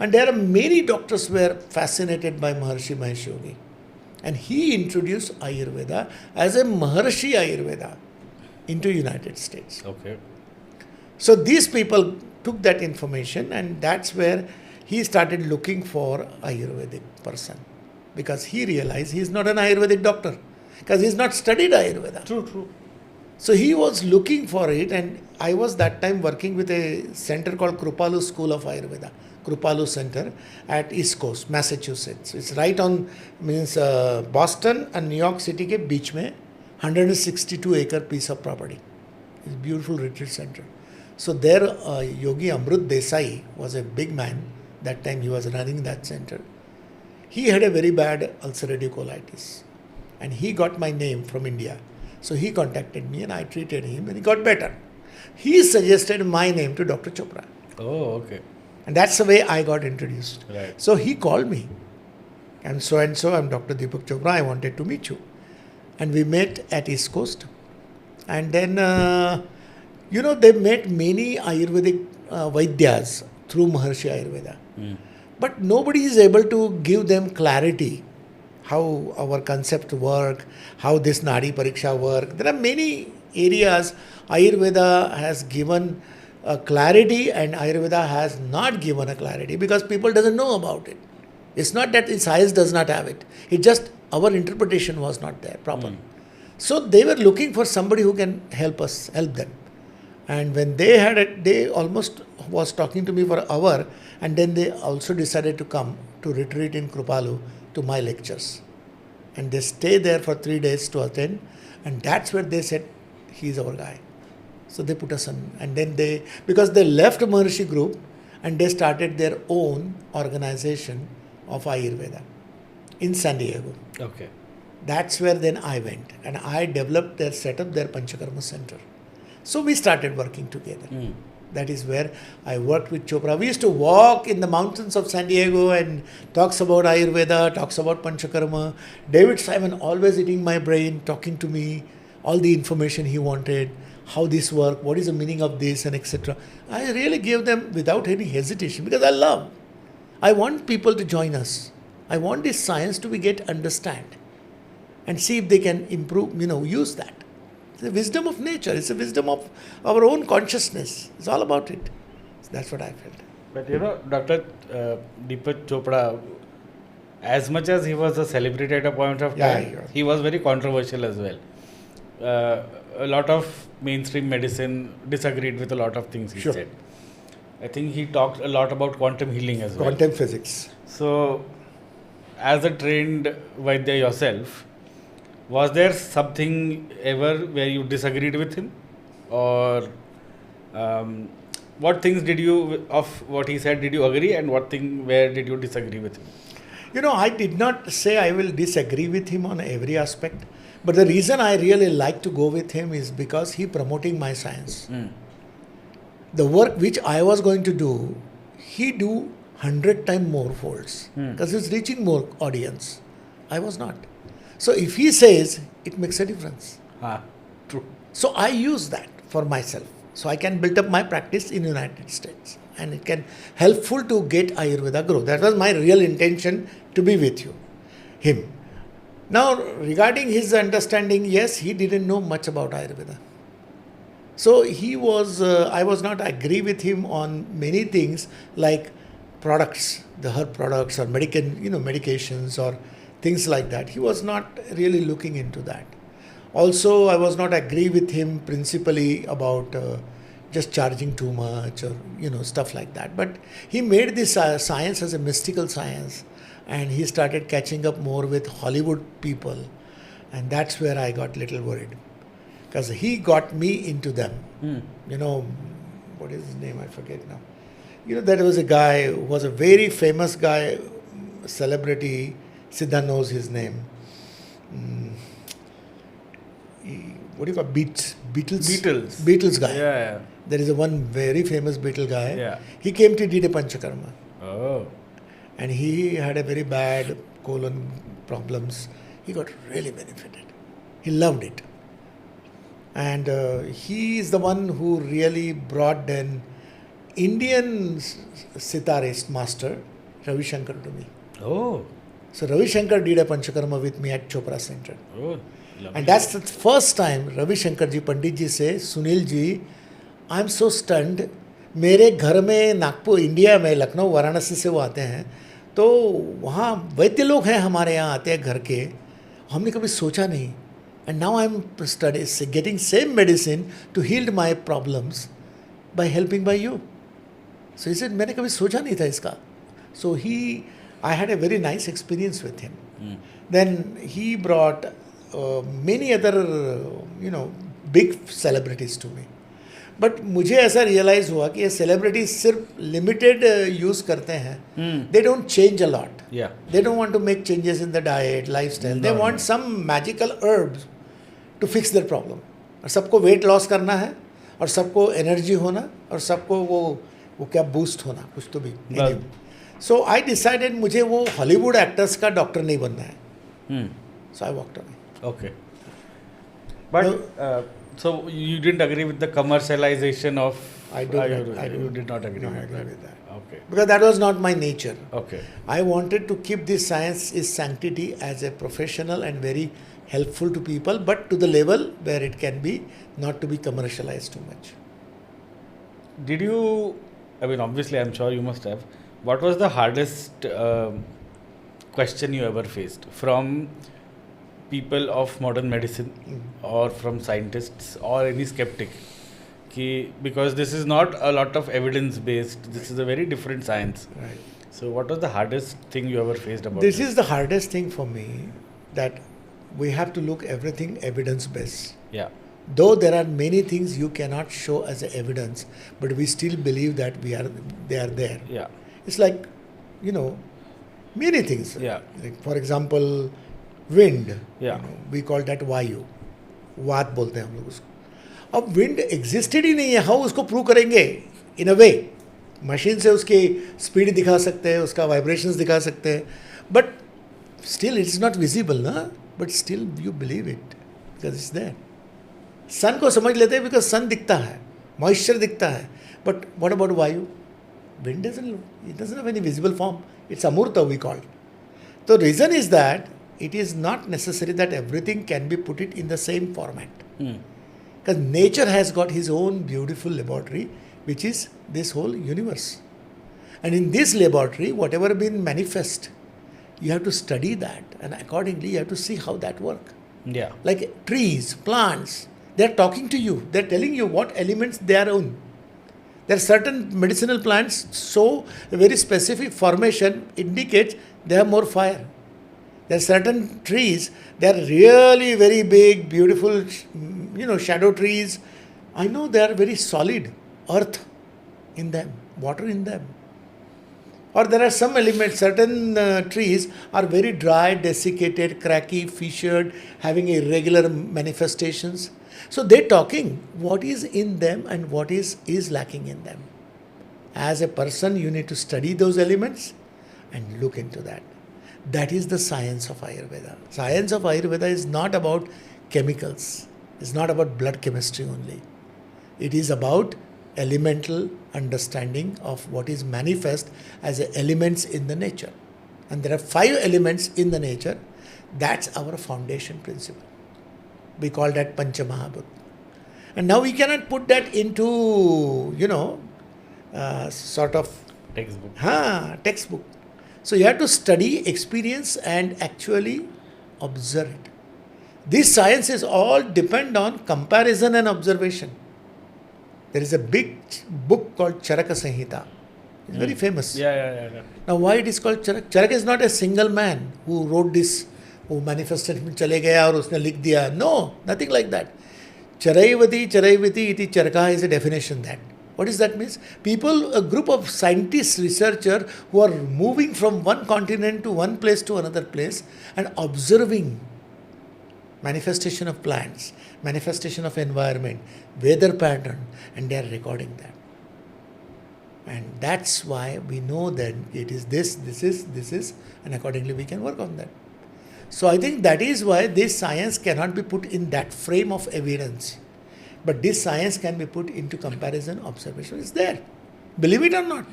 And there are many doctors were fascinated by Maharshi Mahesh Yogi. And he introduced Ayurveda as a Maharshi Ayurveda into United States. Okay. So these people took that information, and that's where he started looking for Ayurvedic person because he realized he is not an Ayurvedic doctor because he has not studied Ayurveda. True. So he was looking for it, and I was that time working with a center called Kripalu School of Ayurveda, Kripalu Center at East Coast, Massachusetts. It's right on Boston and New York City ke beach mein, 162-acre piece of property. It's a beautiful retreat center. So there, Yogi Amrut Desai was a big man. That time he was running that center. He had a very bad ulcerative colitis, and he got my name from India. So he contacted me and I treated him and he got better. He suggested my name to Dr. Chopra. Oh, okay. And that's the way I got introduced. Right. So he called me. And so, I'm Dr. Deepak Chopra. I wanted to meet you. And we met at East Coast. And then, they met many Ayurvedic Vaidyas through Maharshi Ayurveda. But nobody is able to give them clarity how our concept work, how this Nadi Pariksha work. There are many areas Ayurveda has given a clarity and Ayurveda has not given a clarity because people doesn't know about it. It's not that science does not have it. It just our interpretation was not there proper. So they were looking for somebody who can help them. And when they had it, they almost was talking to me for an hour, and then they also decided to come to retreat in Kripalu to my lectures. And they stay there for 3 days to attend, and that's where they said, he's our guy. So they put us on, and then because they left Maharshi group and they started their own organization of Ayurveda in San Diego. Okay. That's where then I went, and I set up their Panchakarma center. So we started working together. That is where I worked with Chopra. We used to walk in the mountains of San Diego and talks about Ayurveda, talks about Panchakarma. David Simon always eating my brain, talking to me, all the information he wanted, how this work, what is the meaning of this, and etc. I really gave them without any hesitation because I want people to join us. I want this science to understand and see if they can improve, use that. It's the wisdom of nature. It's the wisdom of our own consciousness. It's all about it. So that's what I felt. But Dr. Deepak Chopra, as much as he was a celebrity at a point of time, he was very controversial as well. A lot of mainstream medicine disagreed with a lot of things he said. I think he talked a lot about quantum healing as well. Quantum physics. So, as a trained Vaidya yourself, was there something ever where you disagreed with him? Or what things of what he said did you agree, and where did you disagree with him? I did not say I will disagree with him on every aspect. But the reason I really like to go with him is because he promoting my science. The work which I was going to do, he do 100 times more folds. Because he's reaching more audience. I was not. So if he says, it makes a difference. True. So I use that for myself. So I can build up my practice in the United States. And it can helpful to get Ayurveda grow. That was my real intention to be with him. Now, regarding his understanding, yes, he didn't know much about Ayurveda. So I was not agree with him on many things like products, the herb products or medications or things like that. He was not really looking into that. Also, I was not agree with him principally about just charging too much or stuff like that. But he made this science as a mystical science, and he started catching up more with Hollywood people, and that's where I got little worried because he got me into them. What is his name? I forget now. There was a guy who was a very famous guy, celebrity. Siddha knows his name. What do you call Beatles guy. Yeah. There is one very famous Beatle guy. Yeah. He came to did a Panchakarma. Oh. And he had a very bad colon problems. He got really benefited. He loved it. And he is the one who really brought then Indian sitarist master Ravi Shankar to me. Oh. So Ravi Shankar did a Panchakarma with me at Chopra Center. Oh. And that's the first time Ravi Shankar ji, Pandit ji say, Sunil ji, I'm so stunned मेरे घर में Nagpur India में लखनऊ वाराणसी से वो आते हैं, तो वहाँ वैद्य लोग हैं हमारे यहाँ आते हैं घर के, हमने कभी सोचा नहीं. And now I am getting same medicine to heal my problems by helping by you. So इसे मैंने कभी सोचा नहीं था इसका. So I had a very nice experience with him. Then he brought many other big celebrities to me. But मुझे ऐसा realise हुआ कि ये सेलिब्रिटीज सिर्फ लिमिटेड यूज़ करते हैं. They don't change a lot. They don't want to make changes in the diet lifestyle. They want some magical herbs to fix their problem. और सबको वेट लॉस करना है, और सबको एनर्जी होना, और सबको वो क्या बूस्ट होना, कुछ तो भी. सो आई डिसाइडेड मुझे वो हॉलीवुड एक्टर्स का डॉक्टर नहीं बनना है. So I walked away. Okay. But so you didn't agree with the commercialization of Ayurveda? You did not agree with that. Okay. Because that was not my nature. Okay. I wanted to keep this science is sanctity as a professional and very helpful to people, but to the level where it can be not to be commercialized too much. Did you, I mean, obviously I'm sure you must have, what was the hardest question you ever faced from people of modern medicine or from scientists or any skeptic? Because this is not a lot of evidence based, this is a very different science. Right. So what was the hardest thing you ever faced about this? This is the hardest thing for me, that we have to look everything evidence based. Yeah. Though there are many things you cannot show as a evidence, but we still believe that they are there. Yeah. It's like, many things. Yeah. Like for example, wind. Yeah. We call that वायु. वात बोलते हैं हम लोग उसको. अब wind existed ही नहीं है, हाउ उसको प्रूव करेंगे? इन अ वे मशीन से उसकी स्पीड दिखा सकते हैं, उसका वाइब्रेशंस दिखा सकते हैं, but still it is not visible ना, but still you believe it because it's there. Sun को समझ लेते हैं बिकॉज सन दिखता है, मॉइस्चर दिखता है, बट व्हाट अबाउट वायु? Wind doesn't have any visible form. It's अमूर्त वी कॉल्ड. तो reason is that it is not necessary that everything can be put it in the same format. Because nature has got his own beautiful laboratory, which is this whole universe. And in this laboratory, whatever been manifest, you have to study that, and accordingly you have to see how that work. Yeah. Like trees, plants, they are talking to you. They are telling you what elements they are in. There are certain medicinal plants, so a very specific formation indicates they have more fire. There are certain trees, they are really very big, beautiful, shadow trees. I know they are very solid, earth in them, water in them. Or there are some elements, certain trees are very dry, desiccated, cracky, fissured, having irregular manifestations. So they're talking what is in them and what is lacking in them. As a person, you need to study those elements and look into that. That is the science of Ayurveda. Science of Ayurveda is not about chemicals. It's not about blood chemistry only. It is about elemental understanding of what is manifest as elements in the nature. And there are 5 elements in the nature. That's our foundation principle. We call that Panchamahabhut. And now we cannot put that into, sort of textbook. So you have to study, experience, and actually observe it. This science is all depend on comparison and observation. There is a big book called Charaka Samhita. It's very famous. Yeah. Now why it is called Charaka? Charaka is not a single man who wrote this, who manifested में चले गया और उसने लिख दिया. No, nothing like that. Charaivati iti Charaka is a definition that. What does that mean? People, a group of scientists, researchers who are moving from one continent to one place to another place and observing manifestation of plants, manifestation of environment, weather pattern, and they are recording that. And that's why we know that it is this is, and accordingly we can work on that. So I think that is why this science cannot be put in that frame of evidence. But this science can be put into comparison, observation. It's there. Believe it or not.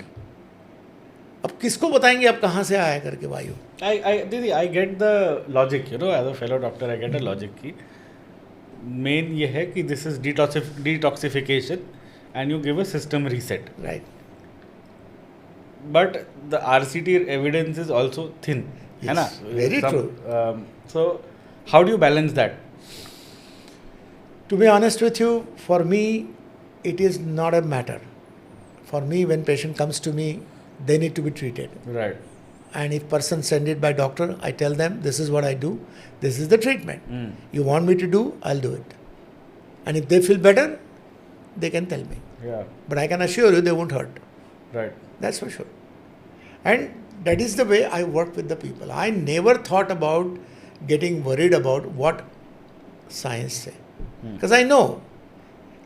अब किसको बताएंगे आप कहाँ से आया करके वायु? I get the logic, as a fellow doctor, I get a logic कि main ये है कि this is detoxification and you give a system reset. Right. But the RCT evidence is also thin. Yes, है ना? very true. So, how do you balance that? To be honest with you, for me, it is not a matter. For me, when patient comes to me, they need to be treated. Right. And if person send it by doctor, I tell them, this is what I do, this is the treatment. You want me to do, I'll do it. And if they feel better, they can tell me. Yeah. But I can assure you, they won't hurt. Right. That's for sure. And that is the way I work with the people. I never thought about getting worried about what science say. Because I know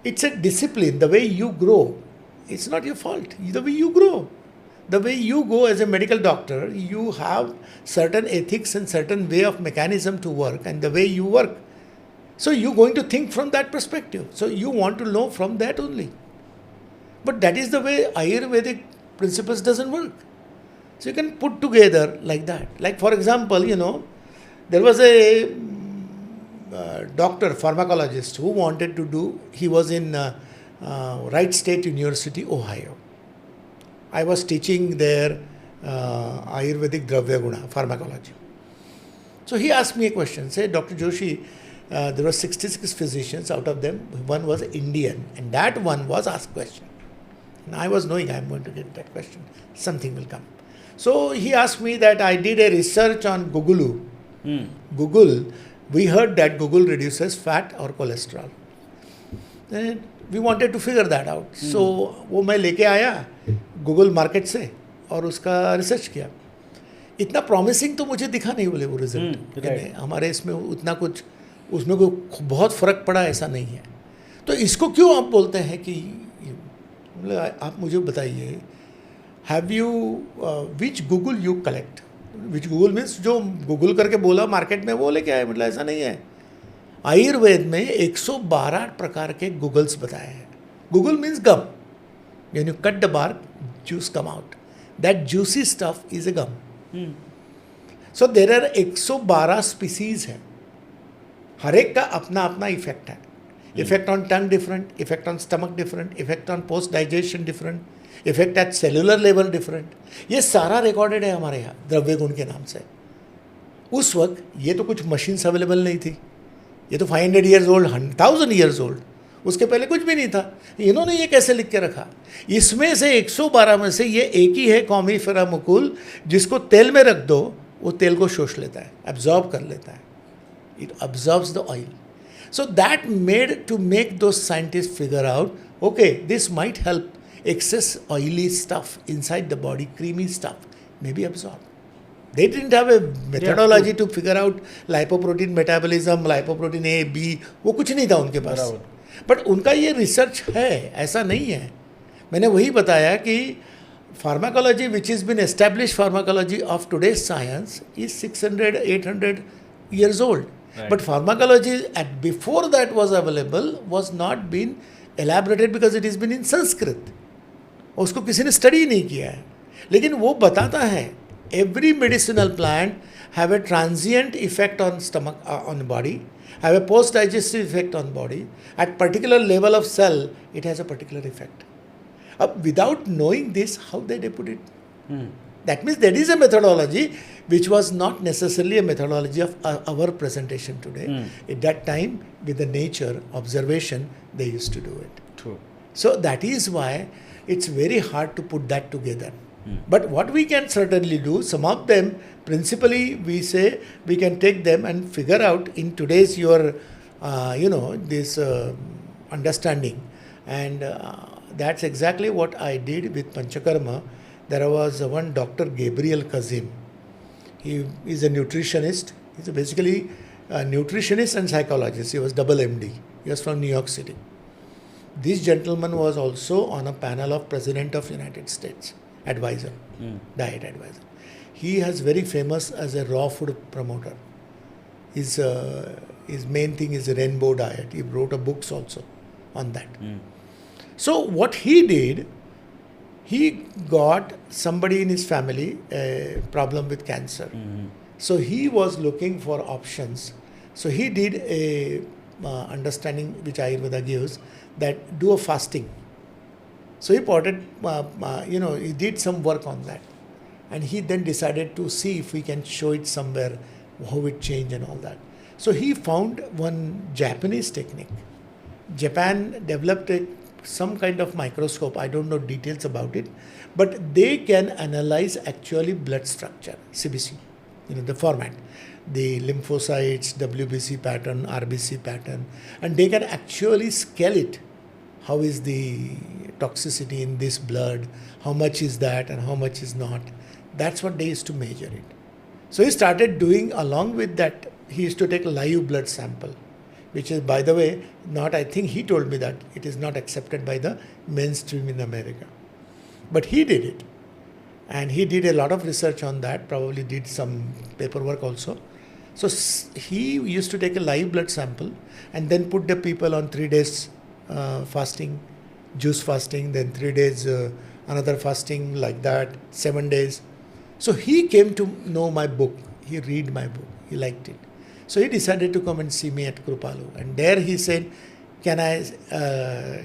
it's a discipline, the way you grow. It's not your fault. The way you grow. The way you go as a medical doctor, you have certain ethics and certain way of mechanism to work and the way you work. So you're going to think from that perspective. So you want to know from that only. But that is the way Ayurvedic principles doesn't work. So you can put together like that. Like for example, there was a doctor, pharmacologist who wanted to do, he was in Wright State University, Ohio. I was teaching there Ayurvedic Dravya Guna, pharmacology. So he asked me a question, say, Dr. Joshi, there were 66 physicians, out of them, one was Indian, and that one was asked question. And I was knowing I am going to get that question, something will come. So he asked me that I did a research on Gugulu. Google, we heard that Google reduces fat or cholesterol. And we wanted to figure that out. So वो मैं लेके आया Google market से और उसका research किया. इतना promising तो मुझे दिखा नहीं बोले वो रिजल्ट. हमारे इसमें उतना कुछ उसमें कोई बहुत फर्क पड़ा ऐसा नहीं है. तो इसको क्यों आप बोलते हैं कि आप मुझे बताइए, have you which Google you collect, which Google means जो गूगल करके बोला मार्केट में वो लेके आए, मतलब ऐसा नहीं है. आयुर्वेद में 112 प्रकार के गूगल्स बताए हैं. Guggul means gum. When you cut the bark, juice come out. That juicy stuff is a gum. So there are 112 species है. हर एक का अपना अपना इफेक्ट है. Effect on tongue different, effect on stomach different, effect on post digestion different, effect at cellular level different. ये सारा recorded है हमारे यहाँ द्रव्य गुण के नाम से. उस वक्त ये तो कुछ मशीन्स अवेलेबल नहीं थी. ये तो 500 years old, 1000 years old. उसके पहले कुछ भी नहीं था. इन्होंने ये कैसे लिख के रखा? इसमें से 112 में से ये एक ही है कॉमीफेरा मुकुल, जिसको तेल में रख दो वो तेल को शोष लेता है, एब्जॉर्ब कर लेता है. It absorbs the oil. So that made to make those scientists figure out, okay, this might help excess oily stuff inside the body, creamy stuff, maybe absorb. They didn't have a methodology to figure out lipoprotein metabolism, lipoprotein A, B, वो कुछ नहीं था उनके पास. But उनका ये research है, ऐसा नहीं है. मैंने वही बताया कि pharmacology which is been establish pharmacology of today's science is 600-800 years old. Right. But pharmacology at before that was available was not been elaborated because it has been in Sanskrit. उसको किसी ने स्टडी नहीं किया है. लेकिन वो बताता है every medicinal plant have a transient effect on stomach, on the body, have a post digestive effect on body. At particular level of cell, it has a particular effect. Without knowing this, how they put it? That means there is a methodology which was not necessarily a methodology of our presentation today. At that time, with the nature, observation, they used to do it. True. So that is why it's very hard to put that together. But what we can certainly do, some of them, principally we say, we can take them and figure out in today's this understanding. And that's exactly what I did with Panchakarma. There was one Dr. Gabriel Kazim. He is a nutritionist. He's basically a nutritionist and psychologist. He was double MD. He was from New York City. This gentleman was also on a panel of President of United States, advisor, diet advisor. He is very famous as a raw food promoter. His main thing is a rainbow diet. He wrote a books also on that. So what he did, he got somebody in his family a problem with cancer. So he was looking for options. So he did a understanding which Ayurveda gives, that do a fasting So he potted, he did some work on that. And he then decided to see if we can show it somewhere, how it changed and all that. So he found one Japanese technique. Japan developed some kind of microscope, I don't know details about it, but they can analyze actually blood structure, CBC, the format, the lymphocytes, WBC pattern, RBC pattern, and they can actually scale it. How is the toxicity in this blood, how much is that and how much is not. That's what they used to measure it. So he started doing, along with that, he used to take a live blood sample, which is, by the way, I think he told me that it is not accepted by the mainstream in America. But he did it. And he did a lot of research on that, probably did some paperwork also. So he used to take a live blood sample and then put the people on 3 days fasting, juice fasting, then 3 days another fasting, like that, 7 days. So he came to know my book. He read my book. He liked it. So he decided to come and see me at Kripalu. And there he said, can I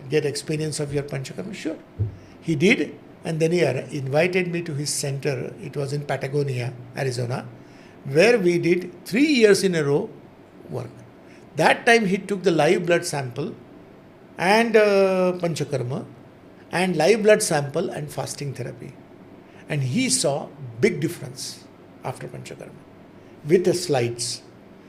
get experience of your Panchakarma? Sure. He did. And then he invited me to his center. It was in Patagonia, Arizona, where we did 3 years in a row work. That time he took the live blood sample and Panchakarma and live blood sample and fasting therapy. And he saw big difference after Panchakarma with the slides.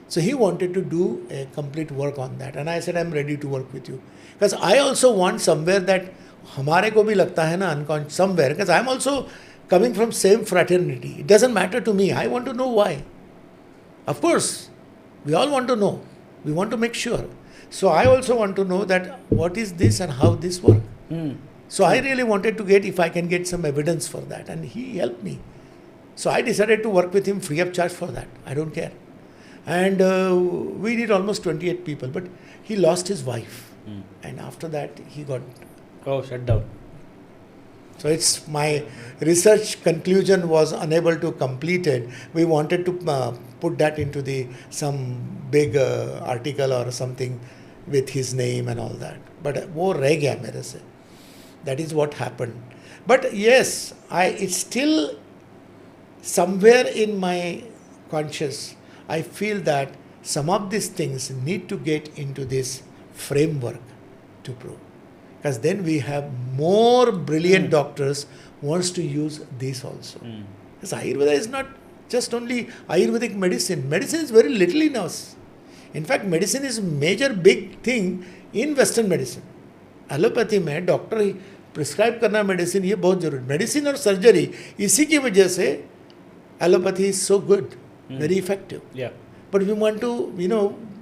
So he wanted to do a complete work on that. And I said, I'm ready to work with you. Because I also want somewhere that हमारे को भी लगता है ना unconscious somewhere, because I'm also coming from same fraternity. It doesn't matter to me. I want to know why. Of course, we all want to know. We want to make sure. So I also want to know that what is this and how this works. So I really wanted to get, if I can get some evidence for that. And he helped me. So I decided to work with him free of charge for that. I don't care. And we did almost 28 people. But he lost his wife. And after that, he got... shut down. So it's my research conclusion was unable to complete it. We wanted to put that into some big article or something with his name and all that. But वो रह गया मेरे से. That is what happened. But yes, it's still somewhere in my conscious, I feel that some of these things need to get into this framework to prove. Because then we have more brilliant doctors wants to use this also. Because Ayurveda is not just only Ayurvedic medicine. Medicine is very little in us. In fact, medicine is a major big thing in Western medicine. Allopathy में doctor ही prescribe करना medicine ये बहुत जरूरी. Medicine और surgery इसी की वजह से allopathy is so good, very effective. Yeah. But we want to,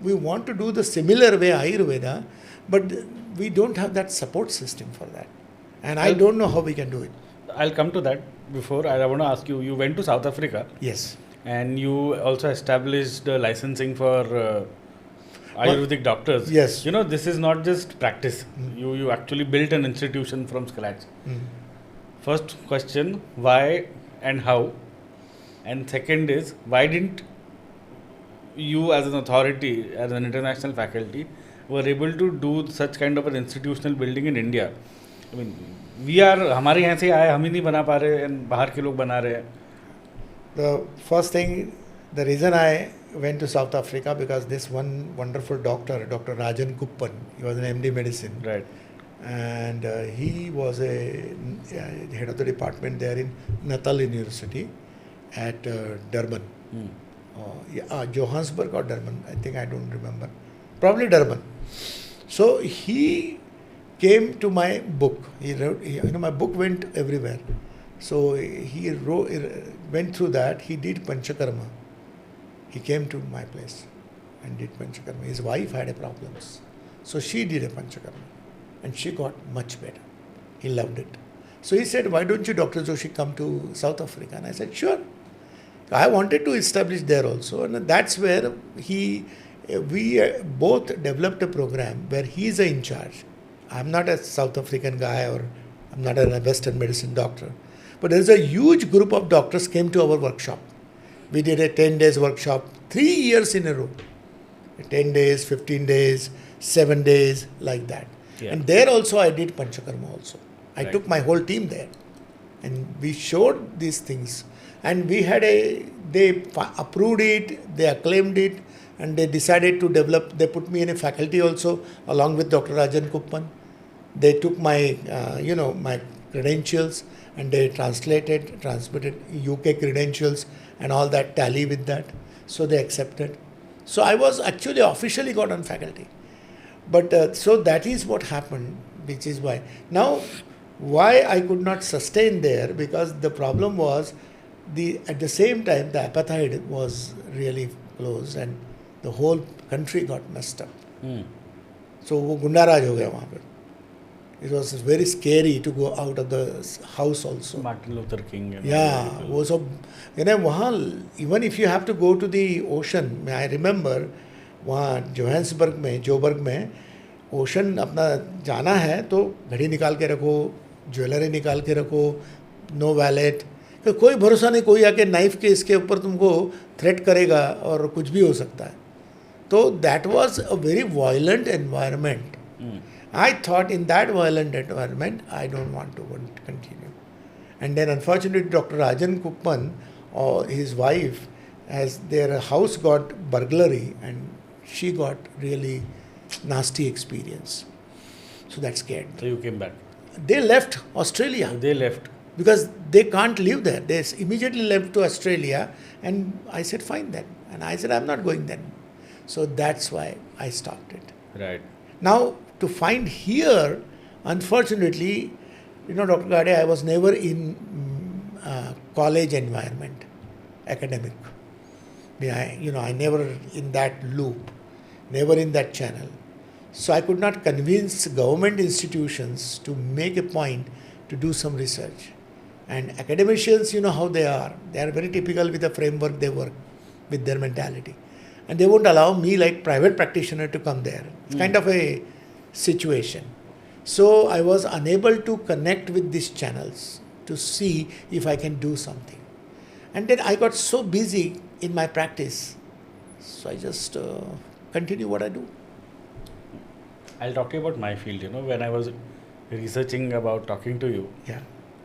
we want to do the similar way Ayurveda, but we don't have that support system for that. And I don't know how we can do it. I'll come to that. Before, I want to ask you, you went to South Africa. Yes. And you also established licensing for Ayurvedic doctors. Yes. This is not just practice. You actually built an institution from scratch. First question, why and how? And second is, why didn't you as an authority, as an international faculty, were able to do such kind of an institutional building in India? I mean, हमारे यहाँ से आए, हम ही नहीं बना पा रहे, and बाहर के लोग बना रहे हैं. The first thing, the reason I went to South Africa, because this one wonderful doctor, Dr. Rajan Kuppan, he was an MD medicine. Right. And he was a head of the department there in Natal University at Durban. Johannesburg or Durban, I think, I don't remember. Probably Durban. So he came to my book. He wrote, my book went everywhere. So he went through that. He did Panchakarma. He came to my place and did Panchakarma. His wife had a problems. So she did a Panchakarma. And she got much better. He loved it. So he said, why don't you, Dr. Joshi, come to South Africa? And I said, sure. I wanted to establish there also. And that's where we both developed a program where he is in charge. I'm not a South African guy, or I'm not a Western medicine doctor. But there's a huge group of doctors came to our workshop. We did a 10 days workshop, 3 years in a row. 10 days, 15 days, 7 days, like that. Yeah. And there also I did Panchakarma also. I Right. took my whole team there, and we showed these things, and we had they approved it, they acclaimed it, and they decided to develop. They put me in a faculty also along with Dr. Rajan Kuppan. They took my my credentials, and they transmitted UK credentials, and all that tally with that. So they accepted. So I was actually officially got on faculty. But so that is what happened, which is why I could not sustain there, because the problem was at the same time the apartheid was really close and the whole country got messed up. So वो गुंडाराज हो गया वहाँ पे. It was very scary to go out of the house also. Martin Luther King. And Yeah, वो सब वहाँ even if you have to go to the ocean, I remember वहाँ Joburg में ओशन अपना जाना है तो घड़ी निकाल के रखो, ज्वेलरी निकाल के रखो, नो वैलेट, तो कोई भरोसा नहीं, कोई आके नाइफ के इसके ऊपर तुमको थ्रेट करेगा और कुछ भी हो सकता है. तो that was a very violent environment. I thought in that violent environment, I don't want to continue. And then unfortunately, Dr. Rajan Kuppan or his wife, as their house got burglary, and she got really nasty experience. So that scared me. So you came back. They left Australia. They left. Because they can't live there. They immediately left to Australia, and I said, fine then. And I said, I'm not going then. So that's why I stopped it. Right. Now, to find here, unfortunately, Dr. Gade, I was never in college environment, academic. I never in that loop, never in that channel. So I could not convince government institutions to make a point to do some research. And academicians, how they are. They are very typical with the framework they work, with their mentality. And they won't allow me, like private practitioner, to come there. It's kind of a situation. So I was unable to connect with these channels to see if I can do something. And then I got so busy in my practice. So I just continue what I do. I'll talk to you about my field. When I was researching about talking to you, Yeah.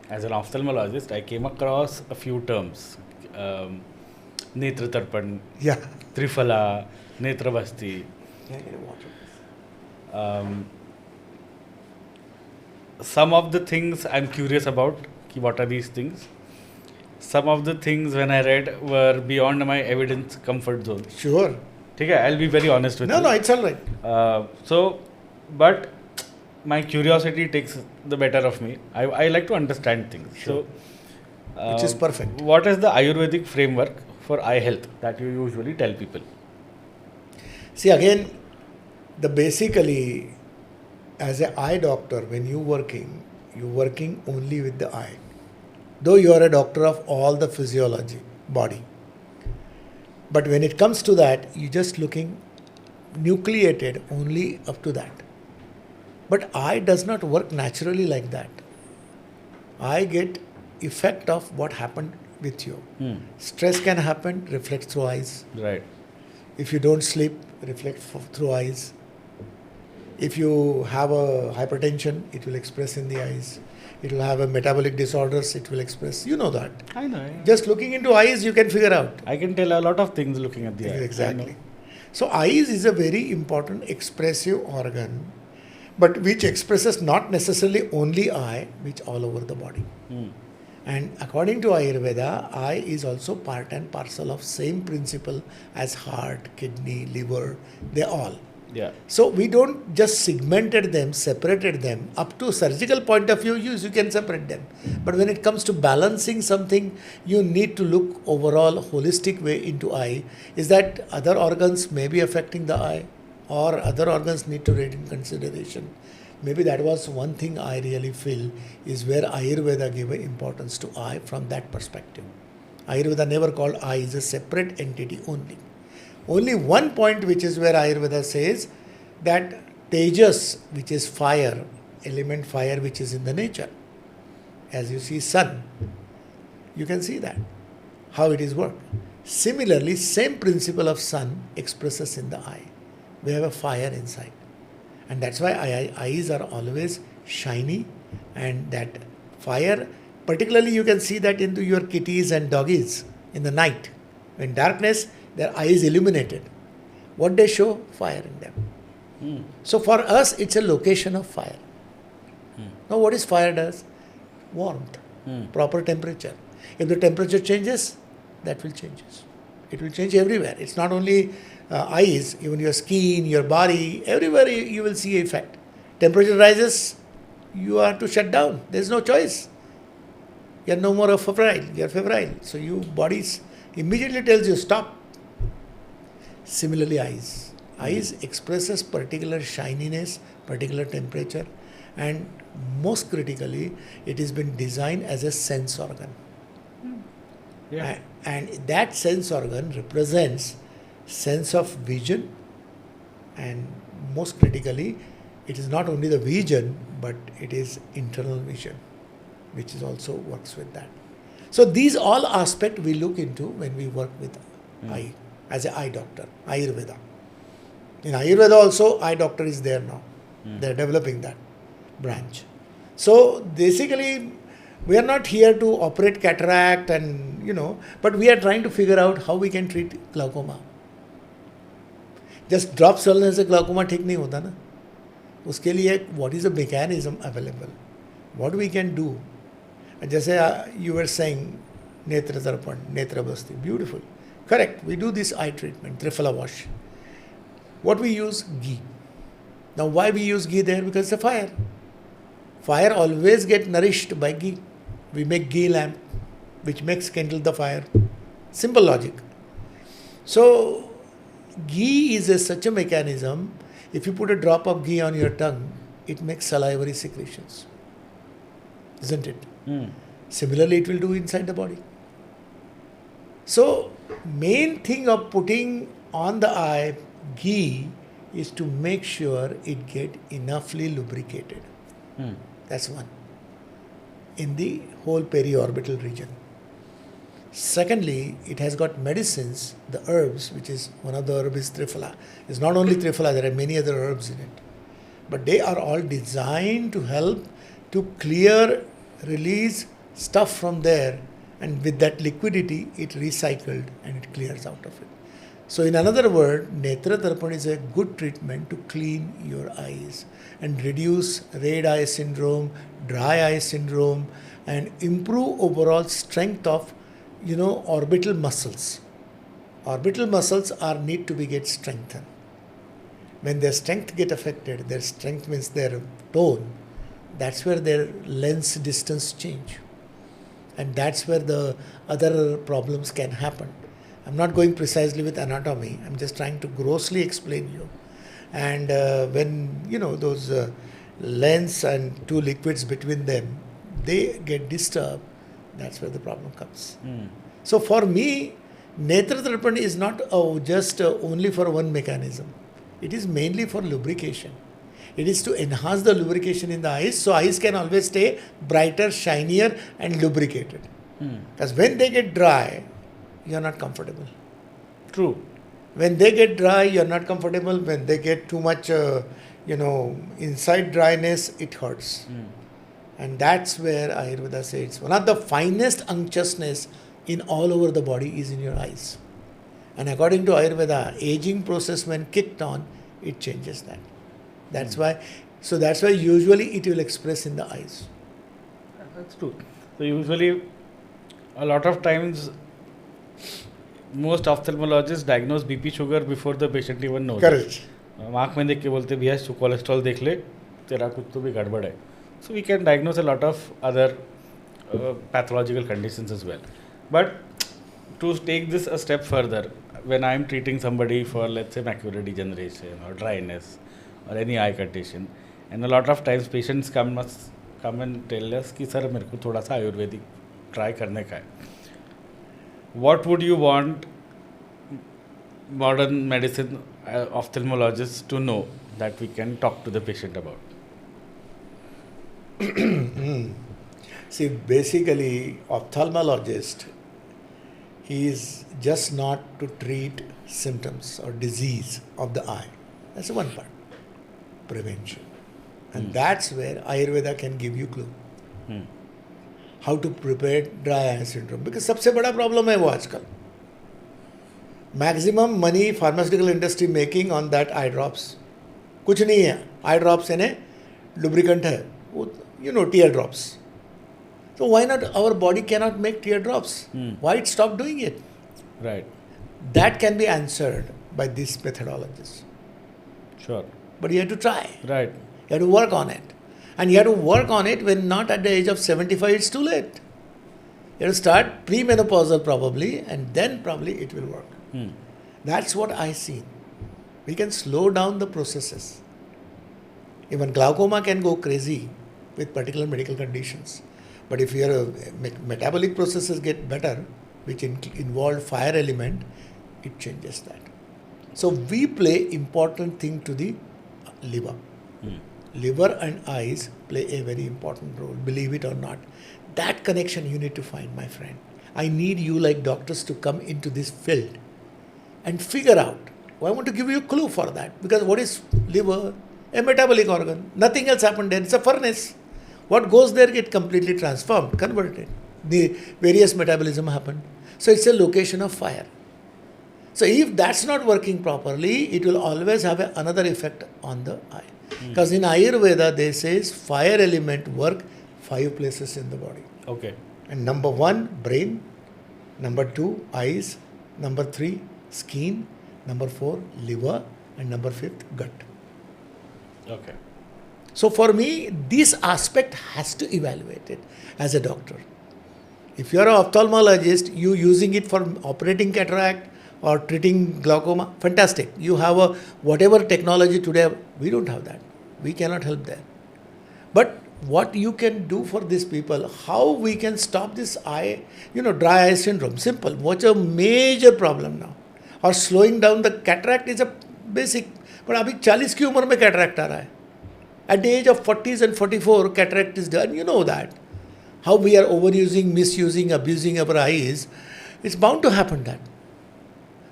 as an ophthalmologist, I came across a few terms. Netra Tarpan, Yeah. Trifala, Netra Basti. Yeah, get water. Some of the things I'm curious about, what are these things? Some of the things when I read were beyond my evidence comfort zone. Sure. Okay, I'll be very honest with you. No, it's all right. But my curiosity takes the better of me. I like to understand things. Sure. So, Which is perfect. What is the Ayurvedic framework for eye health that you usually tell people? See, again, basically, as an eye doctor, when you're working only with the eye. Though you are a doctor of all the physiology, body. But when it comes to that, you're just looking nucleated only up to that. But eye does not work naturally like that. I get effect of what happened with you. Stress can happen, reflect through eyes. Right. If you don't sleep, reflect through eyes. If you have a hypertension, it will express in the eyes. It will have a metabolic disorders, it will express. You know that. I know. Just looking into eyes, you can figure out. I can tell a lot of things looking at the eye. Exactly. So eyes is a very important expressive organ, but which expresses not necessarily only eye, which all over the body. And according to Ayurveda, eye is also part and parcel of same principle as heart, kidney, liver, they all. Yeah. So we don't just segmented them, separated them. Up to surgical point of view, you can separate them. But when it comes to balancing something, you need to look overall holistic way into eye. Is that other organs may be affecting the eye, or other organs need to take in consideration. Maybe that was one thing I really feel is where Ayurveda gave importance to eye from that perspective. Ayurveda never called eye as a separate entity only. Only one point which is where Ayurveda says that Tejas, which is fire, element fire which is in the nature. As you see sun, you can see that, how it is worked. Similarly, same principle of sun expresses in the eye. We have a fire inside. And that's why eyes are always shiny And that fire, particularly you can see that into your kitties and doggies in the night. In darkness, their eye is illuminated. What they show? Fire in them. So for us, it's a location of fire. Now what is fire does? Warmth, proper temperature. If the temperature changes, that will change. It will change everywhere. It's not only eyes, even your skin, your body, everywhere you will see effect. Temperature rises, you are to shut down. There's no choice. You're no more febrile. You're febrile. So your body immediately tells you stop. Similarly, eyes. Eyes expresses particular shininess, particular temperature, and most critically, it has been designed as a sense organ. Yeah. And that sense organ represents sense of vision, and most critically, it is not only the vision, but it is internal vision, which is also works with that. So these all aspects we look into when we work with eye, as an eye doctor, Ayurveda. In Ayurveda also, eye doctor is there now. They are developing that branch. So basically, we are not here to operate cataract and, but we are trying to figure out how we can treat glaucoma. Just drop चलने से glaucoma ठीक नहीं होता ना. उसके लिए what is the mechanism available? What we can do? जैसे you were saying, Netra Tarpan, Netra Basti, beautiful. Correct, we do this eye treatment, Triphala wash. What we use? Ghee. Now why we use ghee there? Because it's a fire. Fire always get nourished by ghee. We make ghee lamp, which makes kindle the fire. Simple logic. So, ghee is such a mechanism. If you put a drop of ghee on your tongue, it makes salivary secretions. Isn't it? Similarly, it will do inside the body. So, main thing of putting on the eye ghee is to make sure it get enoughly lubricated. That's one. In the whole periorbital region. Secondly, it has got medicines, the herbs, which is one of the herbs is Triphala. It's not only Triphala, there are many other herbs in it. But they are all designed to help to clear, release stuff from there, and with that liquidity, it recycled and it clears out of it. So in another word, Netra Tarpan is a good treatment to clean your eyes and reduce red eye syndrome, dry eye syndrome, and improve overall strength of, orbital muscles. Orbital muscles need to be get strengthened. When their strength get affected, their strength means their tone, that's where their lens distance change. And that's where the other problems can happen. I'm not going precisely with anatomy. I'm just trying to grossly explain you. And when, those lens and two liquids between them, they get disturbed, that's where the problem comes. So for me, Netra Tarpan is not just only for one mechanism. It is mainly for lubrication. It is to enhance the lubrication in the eyes, so eyes can always stay brighter, shinier, and lubricated. Because when they get dry, you are not comfortable. True. When they get dry, you are not comfortable. When they get too much, inside dryness, it hurts. And that's where Ayurveda says one of the finest unctuousness in all over the body is in your eyes. And according to Ayurveda, aging process when kicked on, it changes that. That's why usually it will express in the eyes. That's true. So usually, a lot of times, most ophthalmologists diagnose BP sugar before the patient even knows. Correct. आँख में देख के बोलते भैया cholesterol देख ले तेरा कुछ तो भी गड़बड़ है. So we can diagnose a lot of other pathological conditions as well. But to take this a step further, when I am treating somebody for, let's say, macular degeneration or dryness or any eye condition, and a lot of times patients come and tell us कि sir मेरे को थोड़ा सा Ayurvedic try करने का है. What would you want modern medicine ophthalmologists to know that we can talk to the patient about? See, basically, ophthalmologist, he is just not to treat symptoms or disease of the eye. That's one part. Prevention. And that's where Ayurveda can give you clue. How to prepare dry eye syndrome. Because सबसे बड़ा problem है वो आजकल. Maximum money pharmaceutical industry making on that eye drops. कुछ नहीं है. Eye drops यानी lubricant है. Tear drops. So why not our body cannot make tear drops? Why it stop doing it? Right. That can be answered by this methodologies. Sure. But you have to try. Right. You have to work on it. And you have to work on it when not at the age of 75, it's too late. You have to start premenopausal probably, and then probably it will work. That's what I see. We can slow down the processes. Even glaucoma can go crazy with particular medical conditions. But if your metabolic processes get better, which involve fire element, it changes that. So we play important thing to the liver. Liver and eyes play a very important role, believe it or not. That connection you need to find, my friend. I need you like doctors to come into this field and figure out. I want to give you a clue for that. Because what is liver? A metabolic organ. Nothing else happened there. It's a furnace. What goes there get completely transformed, converted. The various metabolism happened. So it's a location of fire. So if that's not working properly, it will always have another effect on the eye. Because in Ayurveda, they say fire element work 5 places in the body. Okay. And number 1, brain. Number 2, eyes. Number 3, skin. Number 4, liver. And number 5, gut. Okay. So for me, this aspect has to evaluate it as a doctor. If you are an ophthalmologist, you using it for operating cataract or treating glaucoma, fantastic. You have a whatever technology today, we don't have that. We cannot help that. But what you can do for these people, how we can stop this eye, dry eye syndrome, simple. What's a major problem now? Or slowing down the cataract is a basic. But abhi 40 की उम्र में cataract आ रहा है. At the age of 40s and 44, cataract is done. You know that. How we are overusing, misusing, abusing our eyes, it's bound to happen that.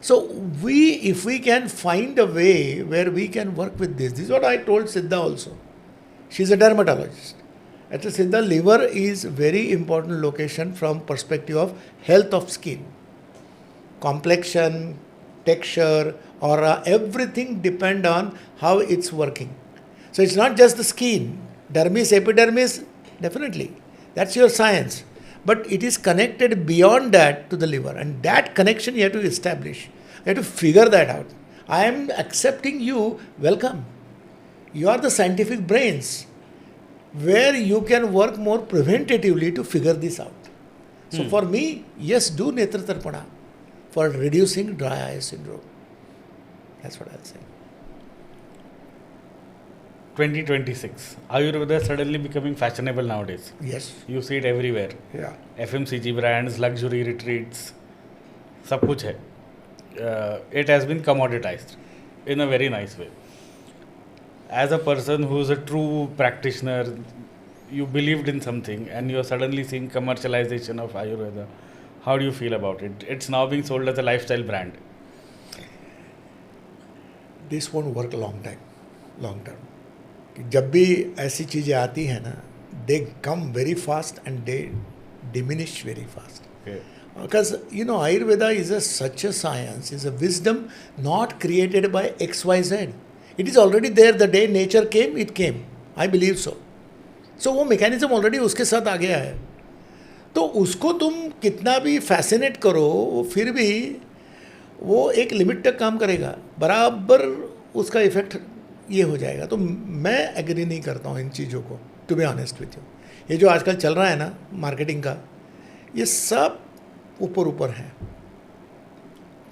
So if we can find a way where we can work with this is what I told Siddha also. She's a dermatologist. At Siddha, liver is very important location from perspective of health of skin. Complexion, texture, aura, everything depend on how it's working. So it's not just the skin. Dermis, epidermis, definitely. That's your science. But it is connected beyond that to the liver. And that connection you have to establish. You have to figure that out. I am accepting you. Welcome. You are the scientific brains where you can work more preventatively to figure this out. So for me, yes, do Netra Tarpana for reducing dry eye syndrome. That's what I'll say. 2026. Ayurveda is suddenly becoming fashionable nowadays. Yes. You see it everywhere. Yeah. FMCG brands, luxury retreats, सब कुछ है. It has been commoditized in a very nice way. As a person who is a true practitioner, you believed in something and you are suddenly seeing commercialization of Ayurveda. How do you feel about it? It's now being sold as a lifestyle brand. This won't work long term. जब भी ऐसी चीज़ें आती हैं ना, they come very fast and they diminish very fast. Okay. Because Ayurveda is such a science, is a wisdom not created by XYZ. It is already there. The day nature came, it came. I believe so. So वो mechanism already उसके साथ आ गया है. तो उसको तुम कितना भी fascinate करो, वो फिर भी वो एक लिमिट तक काम करेगा. बराबर उसका इफेक्ट ये हो जाएगा. तो मैं एग्री नहीं करता हूँ इन चीज़ों को, to be honest with you. ये जो आजकल चल रहा है ना मार्केटिंग का, ये सब ऊपर है.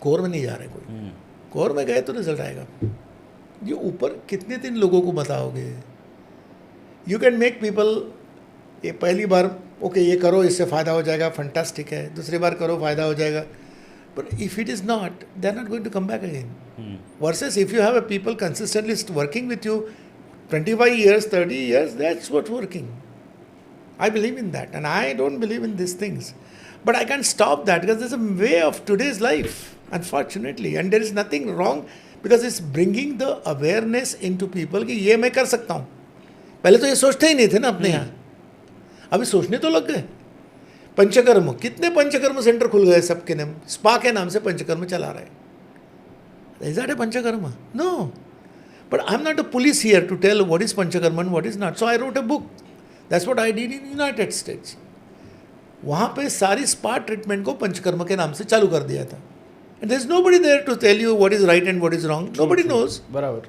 कोर में नहीं जा रहे कोई. कोर में गए तो रिजल्ट आएगा. ये ऊपर कितने दिन लोगों को बताओगे? यू कैन मेक पीपल, ये पहली बार ओके ये करो इससे फ़ायदा हो जाएगा, फंटास्टिक है. दूसरी बार करो फ़ायदा हो जाएगा. But if it is not, they are not going to come back again. Versus if you have a people consistently working with you 25 years, 30 years, that's what's working. I believe in that. And I don't believe in these things. But I can't stop that because there's a way of today's life, unfortunately. And there is nothing wrong because it's bringing the awareness into people कि ये मैं कर सकता हूँ. पहले तो ये सोचते ही नहीं थे ना अपने यहाँ, अभी सोचने तो लग गए. पंचकर्म, कितने पंचकर्म सेंटर खुल गए सबके नाम, स्पा के नाम से पंचकर्म चला रहे हैं. Is that a Panchakarma? No. But I'm not a police here to tell what is Panchakarma and what is not. So I wrote a book. That's what I did in United States. वहाँ पे सारी spa treatment को पंचकर्म के नाम से चालू कर दिया था. And there's nobody there to tell you what is right and what is wrong. Nobody knows. बराबर.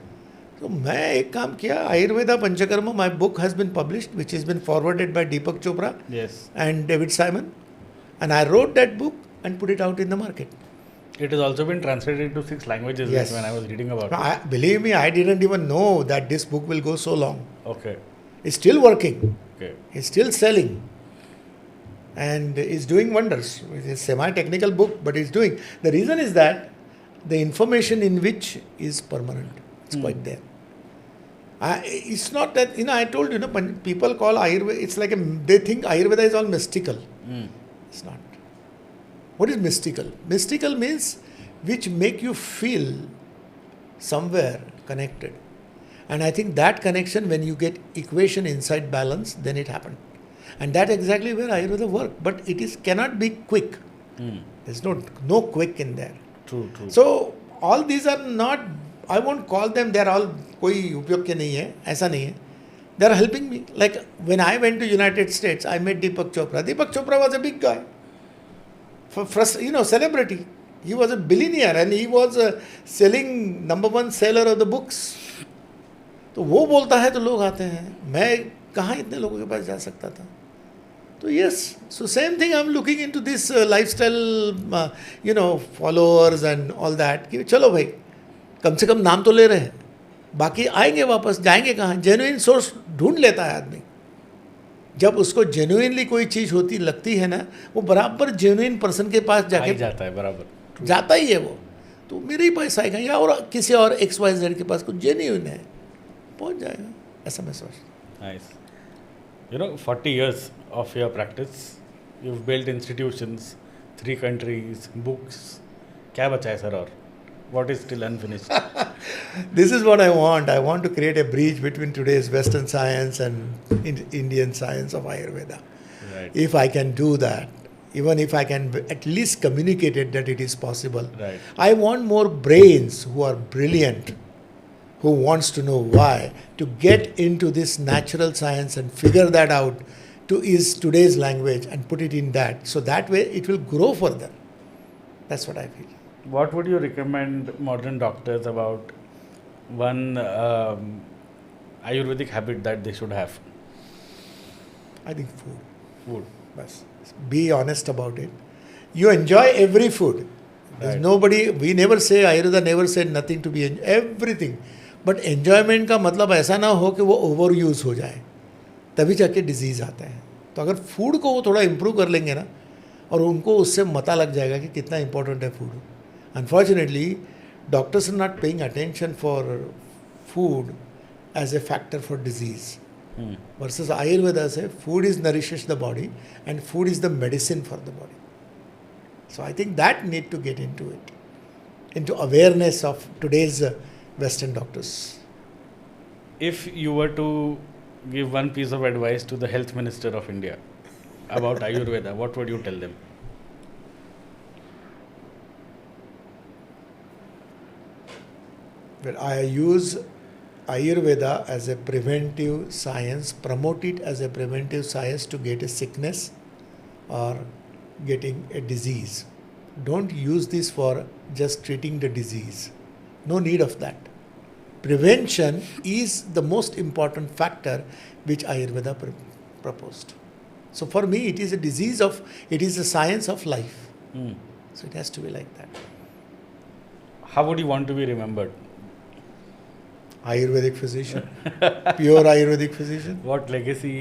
So मैं एक काम किया, Ayurveda Panchakarma, my book has been published, which has been forwarded by Deepak Chopra and David Simon. And I wrote that book and put it out in the market. It has also been translated into 6 languages. Yes. When I was reading about it. Believe me, I didn't even know that this book will go so long. Okay. It's still working. Okay. It's still selling. And it's doing wonders. It's a semi-technical book, but it's doing. The reason is that the information in which is permanent. It's quite there. It's not that, I told you, people call Ayurveda, it's like they think Ayurveda is all mystical. It's not. What is mystical? Mystical means which make you feel somewhere connected. And I think that connection, when you get equation inside balance, then it happened. And that's exactly where Ayurveda works. But it cannot be quick. There's no quick in there. True. So all these are not, I won't call them, they're all कोई उपयोग के नहीं है, ऐसा नहीं है. They're helping me. Like when I went to United States, I met Deepak Chopra. Deepak Chopra was a big guy. Celebrity. He was a billionaire and he was selling #1 seller of the books. तो वो बोलता है तो लोग आते हैं. मैं कहाँ इतने लोगों के पास जा सकता था. तो yes, so same thing I'm looking into this lifestyle, followers and all that. कि चलो भाई, कम से कम नाम तो ले रहे हैं. बाकी आएंगे वापस, जाएंगे कहाँ. जेन्युइन सोर्स ढूंढ लेता है आदमी. जब उसको जेन्युइनली कोई चीज़ होती लगती है ना, वो बराबर जेन्युइन पर्सन के पास जाके जाता है. बराबर जाता ही है वो. तो मेरे ही पास आएगा या और किसी और XYZ के पास कुछ जेन्युइन है, पहुंच जाएगा. ऐसा मैं सोचता. Nice. 40 years of your practice, you've built institutions, 3 countries, books. क्या बचा है सर और? What is still unfinished? This is what I want. I want to create a bridge between today's Western science and Indian science of Ayurveda. Right. If I can do that, even if I can at least communicate it that it is possible. Right. I want more brains who are brilliant, who wants to know why, to get into this natural science and figure that out to is today's language and put it in that. So that way it will grow further. That's what I feel. What would you recommend modern doctors about one Ayurvedic habit that they should have? I think food. Food. Bas. Be honest about it. You enjoy every food. There's Right. nobody, we never say, Ayurveda never said nothing to be, everything. But enjoyment का मतलब ऐसा ना हो कि वो over use हो जाए, तभी जाके डिजीज़ आता है. तो अगर फूड को वो थोड़ा इम्प्रूव कर लेंगे ना, और उनको उससे पता लग जाएगा कि कितना इम्पोर्टेंट है food. Unfortunately doctors are not paying attention for food as a factor for disease. Versus Ayurveda से food is nourishes the body and food is the medicine for the body. So I think that need to get into it, into awareness of today's Western doctors. If you were to give one piece of advice to the health minister of India about Ayurveda, what would you tell them? Well, I use Ayurveda as a preventive science, promote it as a preventive science to get a sickness or getting a disease. Don't use this for just treating the disease. No need of that. Prevention is the most important factor which Ayurveda proposed. So for me, it is it is a science of life. So it has to be like that. How would you want to be remembered? Ayurvedic physician, pure Ayurvedic physician. What legacy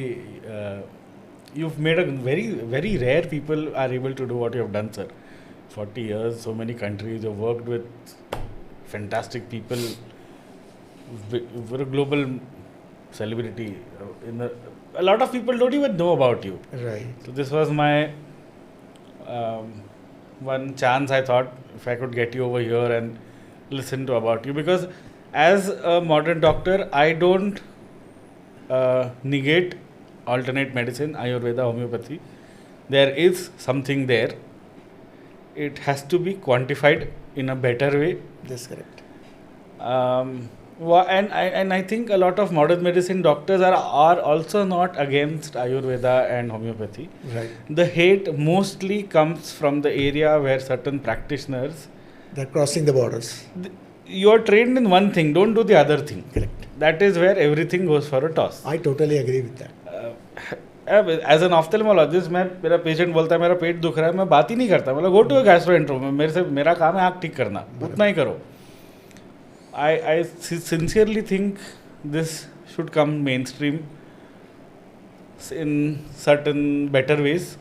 you've made? A very, very rare people are able to do what you have done, sir. 40 years, so many countries, you've worked with fantastic people. You're a global celebrity. A lot of people don't even know about you. Right. So this was my one chance. I thought if I could get you over here and listen to about you, because as a modern doctor, I don't negate alternate medicine, Ayurveda, homeopathy. There is something there. It has to be quantified in a better way. That's correct. And I think a lot of modern medicine doctors are also not against Ayurveda and homeopathy. Right. The hate mostly comes from the area where certain practitioners, They're crossing the borders. You are trained in one thing, don't do the other thing. Correct. That is where everything goes for a toss. I totally agree with that. As an ophthalmologist मेरा patient बोलता है मेरा पेट दुख रहा है, मैं बात ही नहीं करता, मतलब गो टू अ गैस्ट्रोएंट्रो, मेरा काम है आँख ठीक करना, उतना ही करो. I sincerely think this should come mainstream in certain better ways.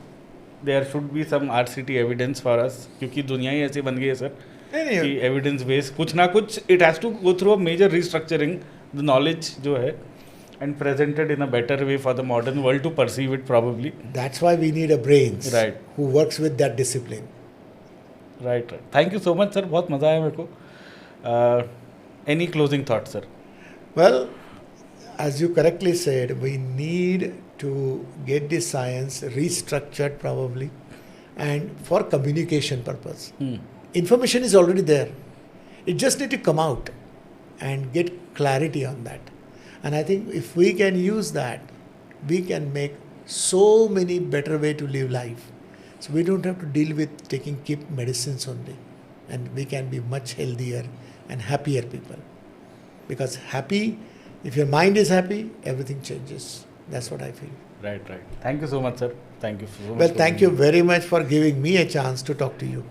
There should be some RCT evidence for us, क्योंकि दुनिया ही ऐसी बन गई है सर कि एविडेंस बेस कुछ ना कुछ, it has to go through a major restructuring the knowledge जो है, and presented in a better way for the modern world to perceive it probably. That's why we need a brains Right. who works with that discipline. Right. Thank you so much sir, बहुत मज़ा आया मेरे को. Any closing thoughts sir? Well, as you correctly said, we need to get this science restructured probably, and for communication purpose. Information is already there. It just need to come out and get clarity on that. And I think if we can use that, we can make so many better way to live life. So we don't have to deal with taking cheap medicines only. And we can be much healthier and happier people. Because happy, if your mind is happy, everything changes. That's what I feel. Right. Thank you so much sir. Thank you so much. Well, thank you very much for giving me a chance to talk to you.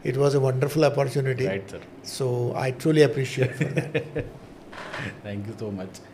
It was a wonderful opportunity. Right sir. So I truly appreciate for that. Thank you so much.